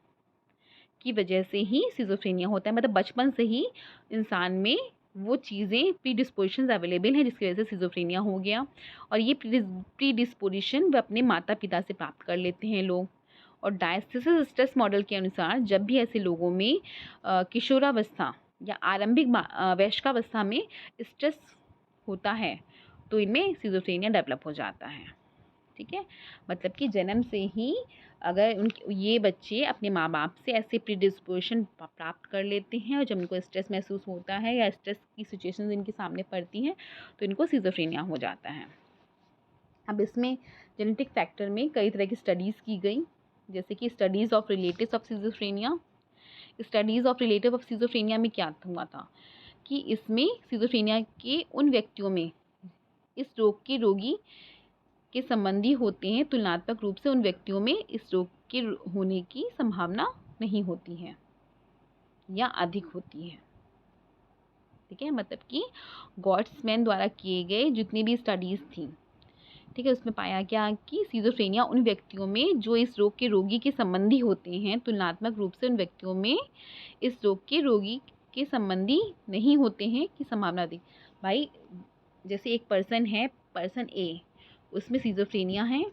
की वजह से ही सिज़ोफ्रेनिया होता है, मतलब बचपन से ही इंसान में वो चीज़ें प्रीडिस्पोजिशंस अवेलेबल हैं जिसकी वजह से सिज़ोफ्रेनिया हो गया। और ये प्रीडिस्पोजिशन वे अपने माता पिता से प्राप्त कर लेते हैं लोग। और डायस्थेसिस स्ट्रेस मॉडल के अनुसार जब भी ऐसे लोगों में किशोरावस्था या आरंभिक वयस्कावस्था में स्ट्रेस होता है तो इनमें सिज़ोफ्रेनिया डेवलप हो जाता है, ठीक है। मतलब कि जन्म से ही अगर ये बच्चे अपने माँ बाप से ऐसे प्रीडिस्पोजिशन प्राप्त कर लेते हैं और जब इनको स्ट्रेस महसूस होता है या स्ट्रेस की सिचुएशंस इनके सामने पड़ती हैं तो इनको सिज़ोफ्रेनिया हो जाता है। अब इसमें जेनेटिक फैक्टर में कई तरह की स्टडीज़ की गई, जैसे कि studies of relatives of schizophrenia. Studies of relative of schizophrenia में क्या हुआ था कि इसमें सिज़ोफ्रेनिया के उन व्यक्तियों में इस रोग के रोगी के संबंधी होते हैं, तुलनात्मक रूप से उन व्यक्तियों में इस रोग के होने की संभावना नहीं होती है या अधिक होती है, ठीक है। मतलब कि गॉड्समैन द्वारा किए गए जितनी भी स्टडीज़ थी, ठीक है, उसमें पाया गया कि सिज़ोफ्रेनिया उन व्यक्तियों में जो इस रोग के रोगी के संबंधी होते हैं, तुलनात्मक रूप से उन व्यक्तियों में इस रोग के रोगी के संबंधी नहीं होते हैं की संभावना अधिक। भाई जैसे एक पर्सन है, पर्सन ए, उसमें सिज़ोफ्रेनिया है,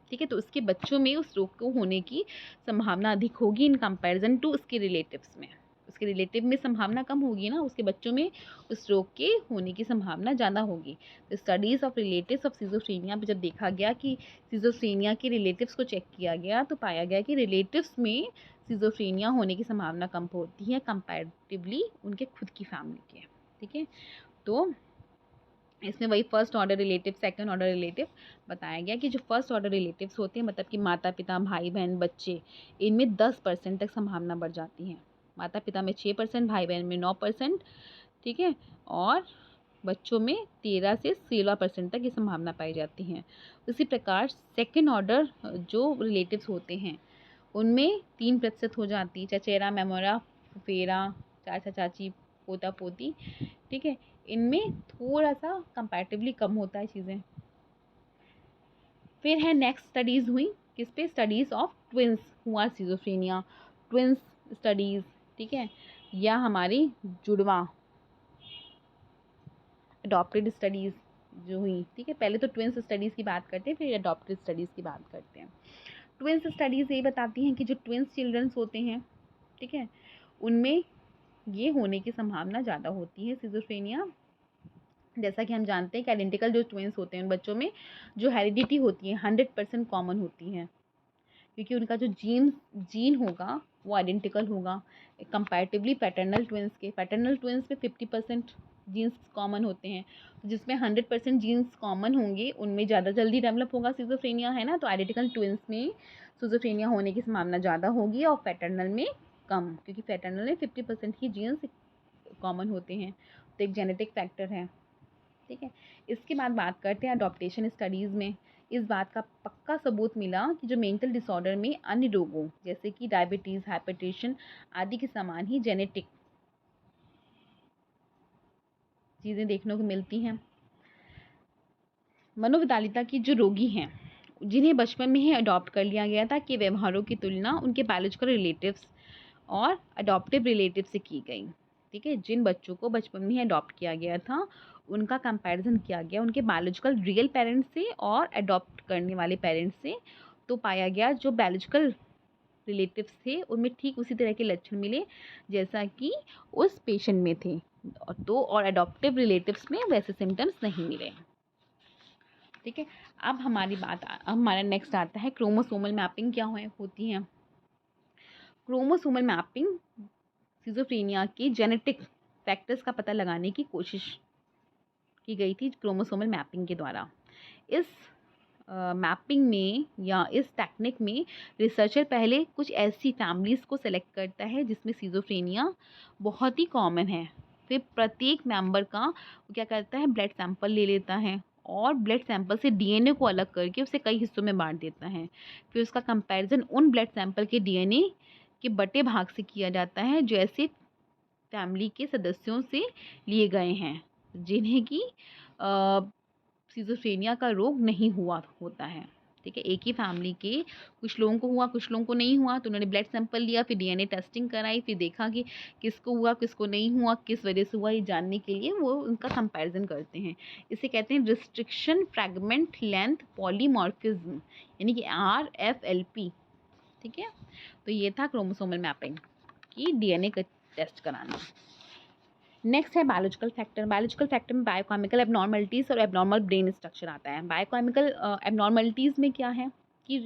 ठीक है, तो उसके बच्चों में उस रोग को होने की संभावना अधिक होगी इन कंपैरिजन टू उसके रिलेटिव्स में। उसके रिलेटिव में संभावना कम होगी ना, उसके बच्चों में उस रोग के होने की संभावना ज़्यादा होगी। तो studies of relatives of schizophrenia पे जब देखा गया कि सिज़ोफ्रेनिया के रिलेटिव्स को चेक किया गया तो पाया गया कि रिलेटिव्स में सिज़ोफ्रेनिया होने की संभावना कम होती है कंपैरेटिवली उनके खुद की फैमिली के, ठीक है। तो इसमें वही first order relative, second order relative बताया गया कि जो फर्स्ट ऑर्डर रिलेटिव्स होते हैं, मतलब कि माता पिता, भाई बहन, बच्चे, इनमें 10% तक संभावना बढ़ जाती है। माता पिता में 6%, भाई बहन में 9%, ठीक है, और बच्चों में 13 से 16% तक ये संभावना पाई जाती है। उसी प्रकार सेकंड ऑर्डर जो रिलेटिव्स होते हैं उनमें 3% हो जाती, चचेरा, मेमोरा, फुफेरा, चाचा चाची, पोता पोती, ठीक है, इनमें थोड़ा सा कंपैरेटिवली कम होता है चीज़ें। फिर है नेक्स्ट स्टडीज़ हुई किस पे, studies of twins who are schizophrenia, twins studies, ठीक है, या हमारी जुड़वा अडॉप्टेड स्टडीज़ जो हुई, ठीक है। पहले तो ट्विंस स्टडीज़ की बात करते हैं, फिर अडॉप्टेड स्टडीज़ की बात करते हैं। ट्विंस स्टडीज़ ये बताती हैं कि जो ट्विंस चिल्ड्रंस होते हैं, ठीक है, उनमें ये होने की संभावना ज़्यादा होती है सिज़ोफ्रेनिया। जैसा कि हम जानते हैं कि आइडेंटिकल जो ट्विंस होते हैं उन बच्चों में जो हेरिडिटी होती है 100% कॉमन होती है, क्योंकि उनका जो जीन होगा वो आइडेंटिकल होगा कंपैरेटिवली पैटर्नल ट्विंस के। पैटर्नल ट्विंस में 50% जीन्स कॉमन होते हैं, तो जिसमें 100% जीन्स कॉमन होंगे उनमें ज़्यादा जल्दी डेवलप होगा सिज़ोफ्रेनिया, है ना। तो आइडेंटिकल ट्विंस में सिज़ोफ्रेनिया होने की संभावना ज़्यादा होगी और पैटर्नल में कम, क्योंकि पैटर्नल में 50% ही जीन्स कॉमन होते हैं, तो एक जेनेटिक फैक्टर है, ठीक है। इसके बाद बात करते हैं अडॉप्टेशन स्टडीज़ में इस बात का पक्का सबूत मिला कि जो मेंटल डिसऑर्डर में अन्य रोगों जैसे कि डायबिटीज़, हाइपरटेंशन आदि के समान ही जेनेटिक चीज़ें देखने को मिलती हैं। मनोविकलांगता की जो रोगी हैं जिन्हें बचपन में ही अडॉप्ट कर लिया गया था कि व्यवहारों की तुलना उनके बायोलॉजिकल रिलेटिव्स और अडॉप्टिव रिलेटिव से की गई, ठीक है। जिन बच्चों को बचपन में ही अडॉप्ट किया गया था उनका कंपैरिजन किया गया उनके बायोलॉजिकल रियल पेरेंट्स से और अडॉप्ट करने वाले पेरेंट्स से, तो पाया गया जो बायोलॉजिकल रिलेटिव्स थे उनमें ठीक उसी तरह के लक्षण मिले जैसा कि उस पेशेंट में थे, और अडॉप्टिव रिलेटिव्स में वैसे सिम्टम्स नहीं मिले। ठीक है, अब हमारा नेक्स्ट आता है क्रोमोसोमल मैपिंग क्या होती है। क्रोमोसोमल मैपिंग सिजोफ्रेनिया के जेनेटिक फैक्टर्स का पता लगाने की कोशिश की गई थी क्रोमोसोमल मैपिंग के द्वारा। इस मैपिंग में या इस टेक्निक में रिसर्चर पहले कुछ ऐसी फैमिलीज़ को सेलेक्ट करता है जिसमें सिजोफ्रेनिया बहुत ही कॉमन है। फिर प्रत्येक मेंबर का वो क्या करता है, ब्लड सैंपल ले लेता है और ब्लड सैंपल से डीएनए को अलग करके उसे कई हिस्सों में बांट देता है। फिर उसका कंपैरिजन उन ब्लड सैंपल के डीएनए के बटे भाग से किया जाता है जो ऐसे फैमिली के सदस्यों से लिए गए हैं जिन्हें कि सिजोफ्रेनिया का रोग नहीं हुआ होता है। ठीक है, एक ही फैमिली के कुछ लोगों को हुआ, कुछ लोगों को नहीं हुआ, तो उन्होंने ब्लड सैंपल लिया, फिर डीएनए टेस्टिंग कराई, फिर देखा कि किसको हुआ, किसको नहीं हुआ, किस वजह से हुआ, ये जानने के लिए वो उनका कंपैरिजन करते हैं। इसे कहते हैं रिस्ट्रिक्शन फ्रैगमेंट लेंथ पॉलीमॉर्फिज्म, यानी कि RFLP। ठीक है, तो ये था क्रोमोसोमल मैपिंग की डीएनए का टेस्ट कराना। नेक्स्ट है बायोलॉजिकल फैक्टर। बायोलॉजिकल फैक्टर में बायोकेमिकल एबनॉर्मलिटीज़ और एबनॉर्मल ब्रेन स्ट्रक्चर आता है। बायोकेमिकल एबनॉर्मलिटीज़ में क्या है कि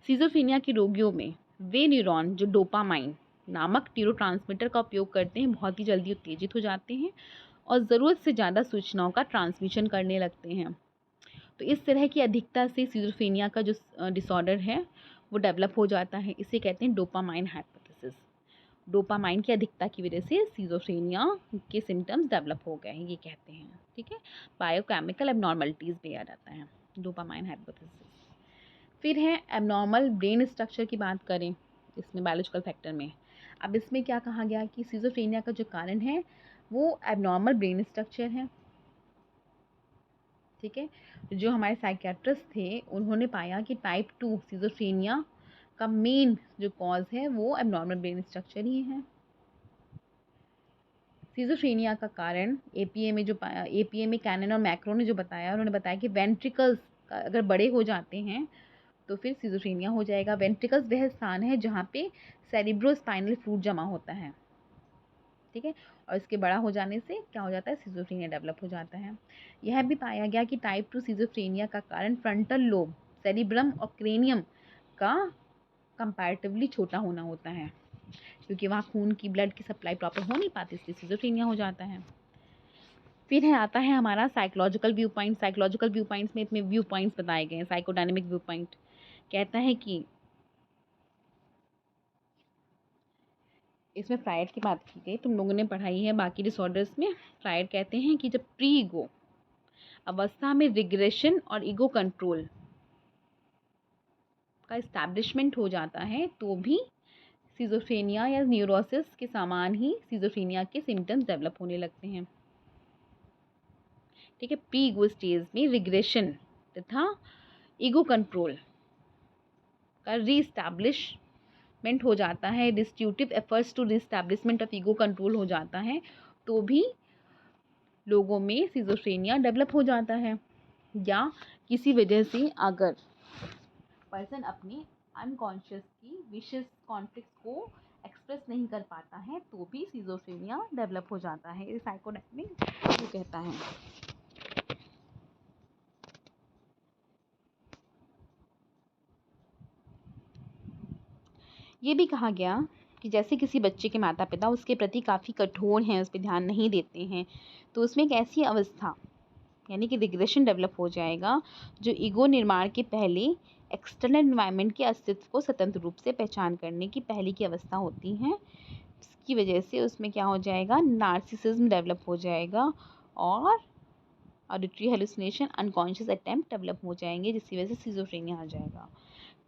सिजोफ्रेनिया के रोगियों में वे न्यूरॉन जो डोपामाइन नामक न्यूरोट्रांसमीटर का उपयोग करते हैं बहुत ही जल्दी उत्तेजित हो जाते हैं और ज़रूरत से ज़्यादा सूचनाओं का ट्रांसमिशन करने लगते हैं। तो इस तरह की अधिकता से सिजोफ्रेनिया का जो डिसऑर्डर है वो डेवलप हो जाता है। इसे कहते हैं डोपामाइन हाइपोथेसिस। डोपामाइन की अधिकता की वजह से सिजोफ्रेनिया के सिम्टम्स डेवलप हो गए हैं, ये कहते हैं। ठीक है, बायोकेमिकल एबनॉर्मलिटीज़ भी आ जाता है डोपामाइन हाइपोथेसिस। फिर है एबनॉर्मल ब्रेन स्ट्रक्चर की बात करें इसमें बायोलॉजिकल फैक्टर में। अब इसमें क्या कहा गया कि सिजोफ्रेनिया का जो कारण है वो एबनॉर्मल ब्रेन स्ट्रक्चर है। ठीक है, जो हमारे साइकियाट्रिस्ट थे उन्होंने पाया कि टाइप 2 सिजोफ्रेनिया का मेन जो कॉज है वो एबनॉर्मल ब्रेन स्ट्रक्चर ही है। सिजोफ्रेनिया का कारण एपीए में कैनन और मैक्रो ने जो बताया, उन्होंने बताया कि वेंट्रिकल्स अगर बड़े हो जाते हैं तो फिर सिजोफ्रेनिया हो जाएगा। वेंट्रिकल्स वह स्थान है जहाँ पे सेरिब्रोस्पाइनल फ्लूइड जमा होता है। ठीक है, और इसके बड़ा हो जाने से क्या हो जाता है, सिजोफ्रेनिया डेवलप हो जाता है। यह भी पाया गया कि टाइप 2 सिजोफ्रेनिया का कारण फ्रंटल लोब, सेरिब्रम और क्रेनियम का कंपैरेटिवली छोटा होना होता है, क्योंकि वहाँ खून की ब्लड की सप्लाई प्रॉपर हो नहीं पाती, इसलिए सिजोफ्रेनिया हो जाता है। फिर आता है हमारा psychological view point. Psychological view points में इसमें व्यू पॉइंट्स बताए गए हैं। साइकोडायनेमिक व्यू पॉइंट कहता है कि इसमें फ्रायड की बात की गई, तुम लोगों ने पढ़ाई है बाकी डिसऑर्डर्स में। फ्रायड कहते हैं कि जब प्री ईगो अवस्था में रिग्रेशन और ईगो कंट्रोल का इस्टेब्लिशमेंट हो जाता है तो भी सिजोफ्रेनिया या न्यूरोसिस के समान ही सिजोफ्रेनिया के सिम्टम्स डेवलप होने लगते हैं। ठीक है, प्री ईगो स्टेज में रिग्रेशन तथा ईगो कंट्रोल का रीस्टैब्लिशमेंट हो जाता है, डिस्ट्यूटिव efforts to reestablishment of ego control हो जाता है, तो भी लोगों में सिजोफ्रेनिया डेवलप हो जाता है। या किसी वजह से अगर पर्सन अपने अनकॉन्शियस की विशेस कॉन्फ्लिक्ट को एक्सप्रेस नहीं कर पाता है तो भी सिजोफ्रेनिया डेवलप हो जाता है। ये साइकोडायनेमिक वो कहता है। ये भी कहा गया कि जैसे किसी बच्चे के माता पिता उसके प्रति काफ़ी कठोर हैं, उस पर ध्यान नहीं देते हैं, तो उसमें एक ऐसी अवस्था यानी कि रिग्रेशन डेवलप हो जाएगा जो ईगो निर्माण के पहले एक्सटर्नल एनवायरनमेंट के अस्तित्व को स्वतंत्र रूप से पहचान करने की पहले की अवस्था होती है। इसकी वजह से उसमें क्या हो जाएगा, नार्सिसिज्म डेवलप हो जाएगा और auditory hallucination, unconscious attempt develop हो जाएंगे, जिसकी वजह से सिजोफ्रेनिया आ जाएगा।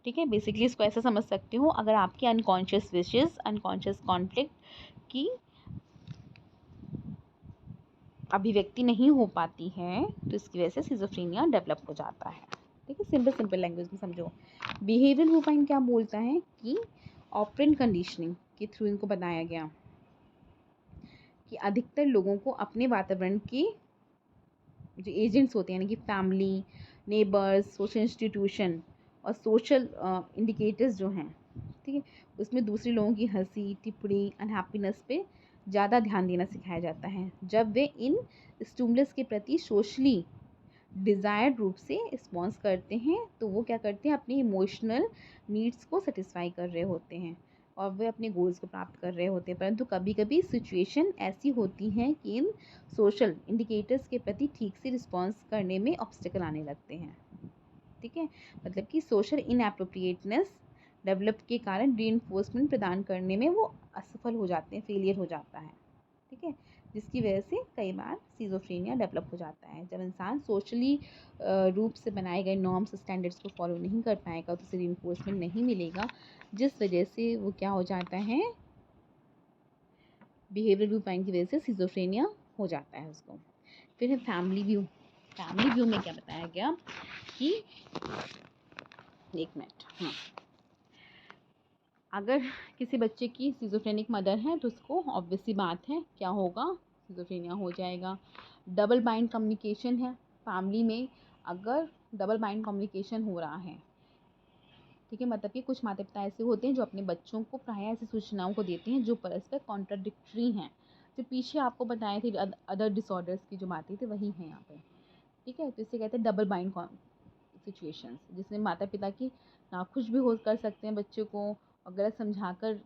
ठीक है, बेसिकली इसको ऐसा समझ सकते हो, अगर आपकी अनकॉन्शियस विशेस, अनकॉन्शियस कॉन्फ्लिक्ट की अभिव्यक्ति नहीं हो पाती है तो इसकी वजह से सिजोफ्रेनिया डेवलप हो जाता है। ठीक है, सिंपल लैंग्वेज में समझो। बिहेवियर व्यू पॉइंट क्या बोलता है कि ऑपरेंट कंडीशनिंग के थ्रू इनको बताया गया कि अधिकतर लोगों को अपने वातावरण के जो एजेंट्स होते हैं यानी कि फैमिली, नेबर्स, सोशल इंस्टीट्यूशन और सोशल इंडिकेटर्स जो हैं, ठीक है, उसमें दूसरे लोगों की हंसी, टिप्पणी, अनहैप्पीनेस पे ज़्यादा ध्यान देना सिखाया जाता है। जब वे इन स्टिमुलस के प्रति सोशली डिज़ायर्ड रूप से रिस्पॉन्स करते हैं तो वो क्या करते हैं, अपनी इमोशनल नीड्स को सेटिस्फाई कर रहे होते हैं और वे अपने गोल्स को प्राप्त कर रहे होते हैं। परंतु कभी कभी सिचुएशन ऐसी होती हैं कि इन सोशल इंडिकेटर्स के प्रति ठीक से रिस्पॉन्स करने में ऑब्स्टेकल आने लगते हैं। ठीक है, मतलब कि सोशल इनएप्रोप्रिएटनेस डेवलप के कारण रीइंफोर्समेंट प्रदान करने में वो असफल हो जाते हैं, फेलियर हो जाता है। ठीक है, जिसकी वजह से कई बार सिजोफ्रेनिया डेवलप हो जाता है। जब इंसान सोशली रूप से बनाए गए नॉर्म्स स्टैंडर्ड्स को फॉलो नहीं कर पाएगा तो उसे रीइंफोर्समेंट नहीं मिलेगा, जिस वजह से वो क्या हो जाता है, बिहेवियर व्यू पॉइंट की वजह से सिजोफ्रेनिया हो जाता है उसको। फिर है फैमिली व्यू। फैमिली व्यू में क्या बताया गया कि एक मिनट, हाँ, अगर किसी बच्चे की सिजोफ्रेनिक मदर है तो उसको ऑब्वियस सी बात है क्या होगा, सिजोफ्रेनिया हो जाएगा। डबल बाइंड कम्युनिकेशन है फैमिली में, अगर डबल बाइंड कम्युनिकेशन हो रहा है, ठीक है, मतलब कि कुछ माता पिता ऐसे होते हैं जो अपने बच्चों को प्रायः ऐसी सूचनाओं को देते हैं जो परस्पर कॉन्ट्राडिक्टरी हैं। जो पीछे आपको बताए थे अदर डिसऑर्डर्स की जो बातें थी वही हैं यहाँ पे। ठीक है, तो इसे कहते हैं डबल बाइंड सिचुएशंस, जिसमें माता पिता की नाखुश भी हो कर सकते हैं बच्चे को और गलत समझाकर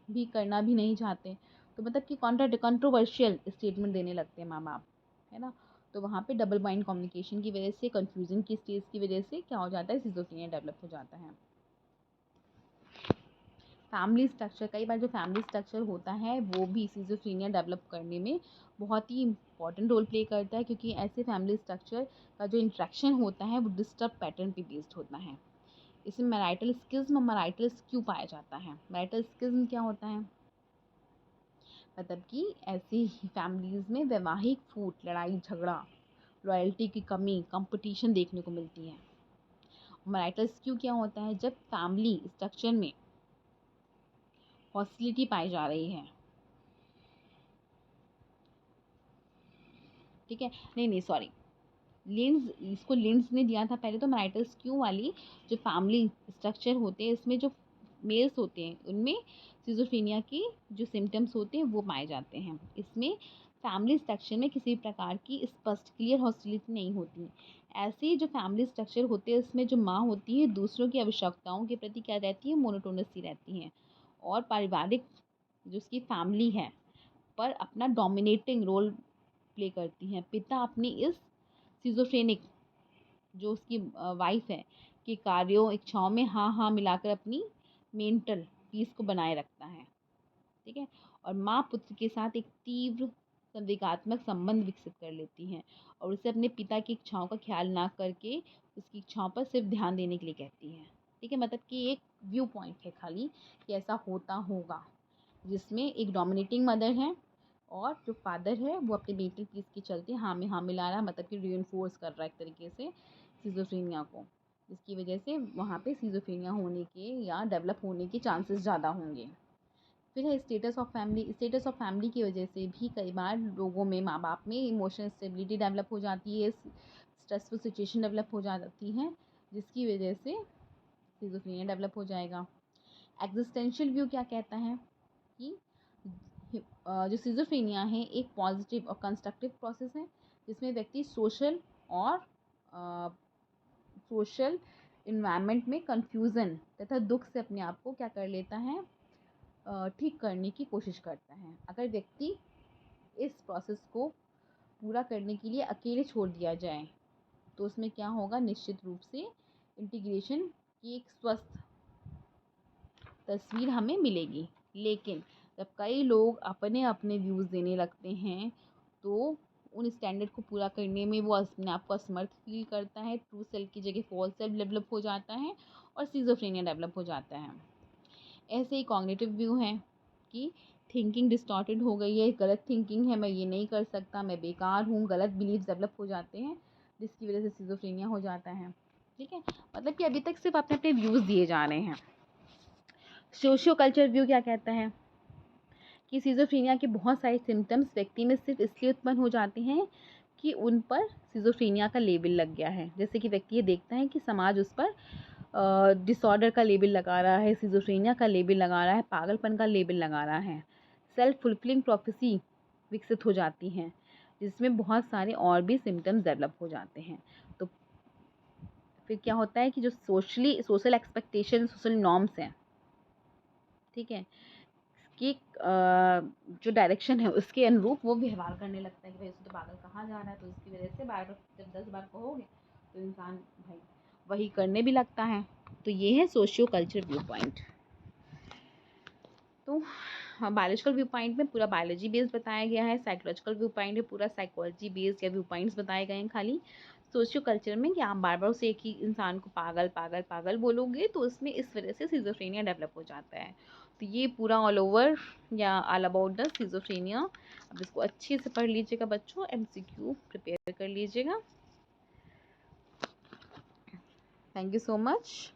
भी करना भी नहीं चाहते, तो मतलब कि कंट्रोवर्शियल स्टेटमेंट देने लगते हैं माँ बाप, है ना। तो वहाँ पे डबल बाइंड कम्युनिकेशन की वजह से, कंफ्यूजन की स्टेज की वजह से क्या हो जाता है, सिजोफ्रेनिया डेवलप हो जाता है। फैमिली स्ट्रक्चर, कई बार जो फैमिली स्ट्रक्चर होता है वो भी सिजोफ्रेनिया डेवलप करने में बहुत ही इंपॉर्टेंट रोल प्ले करता है, क्योंकि ऐसे फैमिली स्ट्रक्चर का जो इंट्रैक्शन होता है वो डिस्टर्ब पैटर्न पे बेस्ड होता है। इसमें मैराइटल स्किज्म और मैराइटल स्क्यू पाया जाता है। मैराइटल स्किज्म क्या होता है, मतलब कि ऐसी फैमिलीज़ में वैवाहिक फूट, लड़ाई झगड़ा, लॉयल्टी की कमी, कंपटीशन देखने को मिलती है। मैराइटल स्क्यू क्या होता है, जब फैमिली स्ट्रक्चर में हॉस्टिलिटी पाई जा रही है। ठीक है, नहीं सॉरी, लिंड्स, इसको लिंड्स ने दिया था पहले। तो मैराइटल स्क्यू वाली जो फैमिली स्ट्रक्चर होते हैं इसमें जो मेल्स होते हैं उनमें सिजोफ्रेनिया की जो सिम्टम्स होते हैं वो पाए जाते हैं। इसमें फैमिली स्ट्रक्चर में किसी प्रकार की स्पष्ट क्लियर हॉस्टिलिटी नहीं होती। ऐसे जो फैमिली स्ट्रक्चर होते हैं उसमें जो माँ होती है दूसरों की आवश्यकताओं के प्रति क्या रहती है, मोनोटोनस सी रहती हैं, और पारिवारिक जो उसकी फैमिली है पर अपना डोमिनेटिंग रोल प्ले करती हैं। पिता अपनी इस सिजोफ्रेनिक जो उसकी वाइफ है कि कार्यों, इच्छाओं में हाँ हाँ मिलाकर अपनी मेंटल पीस को बनाए रखता है। ठीक है, और माँ पुत्र के साथ एक तीव्र संवेगात्मक संबंध विकसित कर लेती हैं और उसे अपने पिता की इच्छाओं का ख्याल ना करके उसकी इच्छाओं पर सिर्फ ध्यान देने के लिए कहती है। ठीक है, मतलब कि एक व्यू पॉइंट है खाली कि ऐसा होता होगा, जिसमें एक डोमिनेटिंग मदर है और जो फादर है वो अपने मेंटल पीस के चलते हाँ में हाँ मिला रहा है, मतलब कि रीइंफोर्स कर रहा है एक तरीके से सिजोफ्रेनिया को, जिसकी वजह से वहाँ पे सिजोफ्रेनिया होने के या डेवलप होने के चांसेस ज़्यादा होंगे। फिर है status of family. Status of family की वजह से भी कई बार लोगों में, माँ बाप में इमोशनल स्टेबिलिटी डेवलप हो जाती है, स्ट्रेसफुल सिचुएशन डेवलप हो जाती है, जिसकी वजह से सिजोफ्रेनिया डेवलप हो जाएगा। एग्जिस्टेंशियल व्यू क्या कहता है कि जो सिजोफ्रेनिया है एक पॉजिटिव और कंस्ट्रक्टिव प्रोसेस है, जिसमें व्यक्ति सोशल इन्वायरमेंट में कंफ्यूजन तथा दुख से अपने आप को क्या कर लेता है, ठीक करने की कोशिश करता है। अगर व्यक्ति इस प्रोसेस को पूरा करने के लिए अकेले छोड़ दिया जाए तो उसमें क्या होगा, निश्चित रूप से इंटीग्रेशन की एक स्वस्थ तस्वीर हमें मिलेगी। लेकिन जब कई लोग अपने अपने व्यूज़ देने लगते हैं तो उन स्टैंडर्ड को पूरा करने में वो अपने आप को असमर्थ फील करता है, ट्रू सेल्फ की जगह फॉल्स सेल्फ डेवलप हो जाता है और सिजोफ्रेनिया डेवलप हो जाता है। ऐसे ही कॉग्निटिव व्यू हैं कि थिंकिंग डिस्टॉर्टेड हो गई है, गलत थिंकिंग है, मैं ये नहीं कर सकता, मैं बेकार हूँ, गलत बिलीफ डेवलप हो जाते हैं, जिसकी वजह से सिजोफ्रेनिया हो जाता है। ठीक है, मतलब कि अभी तक सिर्फ अपने अपने व्यूज़ दिए जा रहे हैं। सोशियो कल्चर व्यू क्या कहता है कि सिजोफ्रेनिया के बहुत सारे सिम्टम्स व्यक्ति में सिर्फ इसलिए उत्पन्न हो जाते हैं कि उन पर सिजोफ्रेनिया का लेबल लग गया है। जैसे कि व्यक्ति ये देखता है कि समाज उस पर डिसऑर्डर का लेबल लगा रहा है, सिजोफ्रेनिया का लेबल लगा रहा है, पागलपन का लेबल लगा रहा है। सेल्फ फुलफिलिंग प्रोफेसी विकसित हो जाती हैं, जिसमें बहुत सारे और भी सिम्टम्स डेवलप हो जाते हैं। तो फिर क्या होता है कि जो सोशल एक्सपेक्टेशन, सोशल नॉर्म्स हैं, ठीक है, कि जो डायरेक्शन है उसके अनुरूप वो व्यवहार करने लगता है कि भाई उसको तो पागल कहा जा रहा है, तो इसकी वजह से बार बार जब 10 बार कहोगे तो इंसान भाई वही करने भी लगता है। तो ये है सोशियो कल्चर व्यू पॉइंट। तो बायोलॉजिकल व्यू पॉइंट में पूरा बायोलॉजी बेस्ड बताया गया है, साइकोलॉजिकल व्यू पॉइंट में पूरा साइकोलॉजी बेस्ड या व्यू पॉइंट्स बताए गए हैं खाली। सोशियो कल्चर में कि आप बार बार उसे एक ही इंसान को पागल पागल पागल बोलोगे तो उसमें इस वजह से सिजोफ्रेनिया डेवलप हो जाता है। तो ये पूरा ऑल ओवर या ऑल अबाउट द सिजोफ्रेनिया। अब इसको अच्छे से पढ़ लीजिएगा बच्चों, MCQ प्रिपेयर कर लीजिएगा। Thank you so much.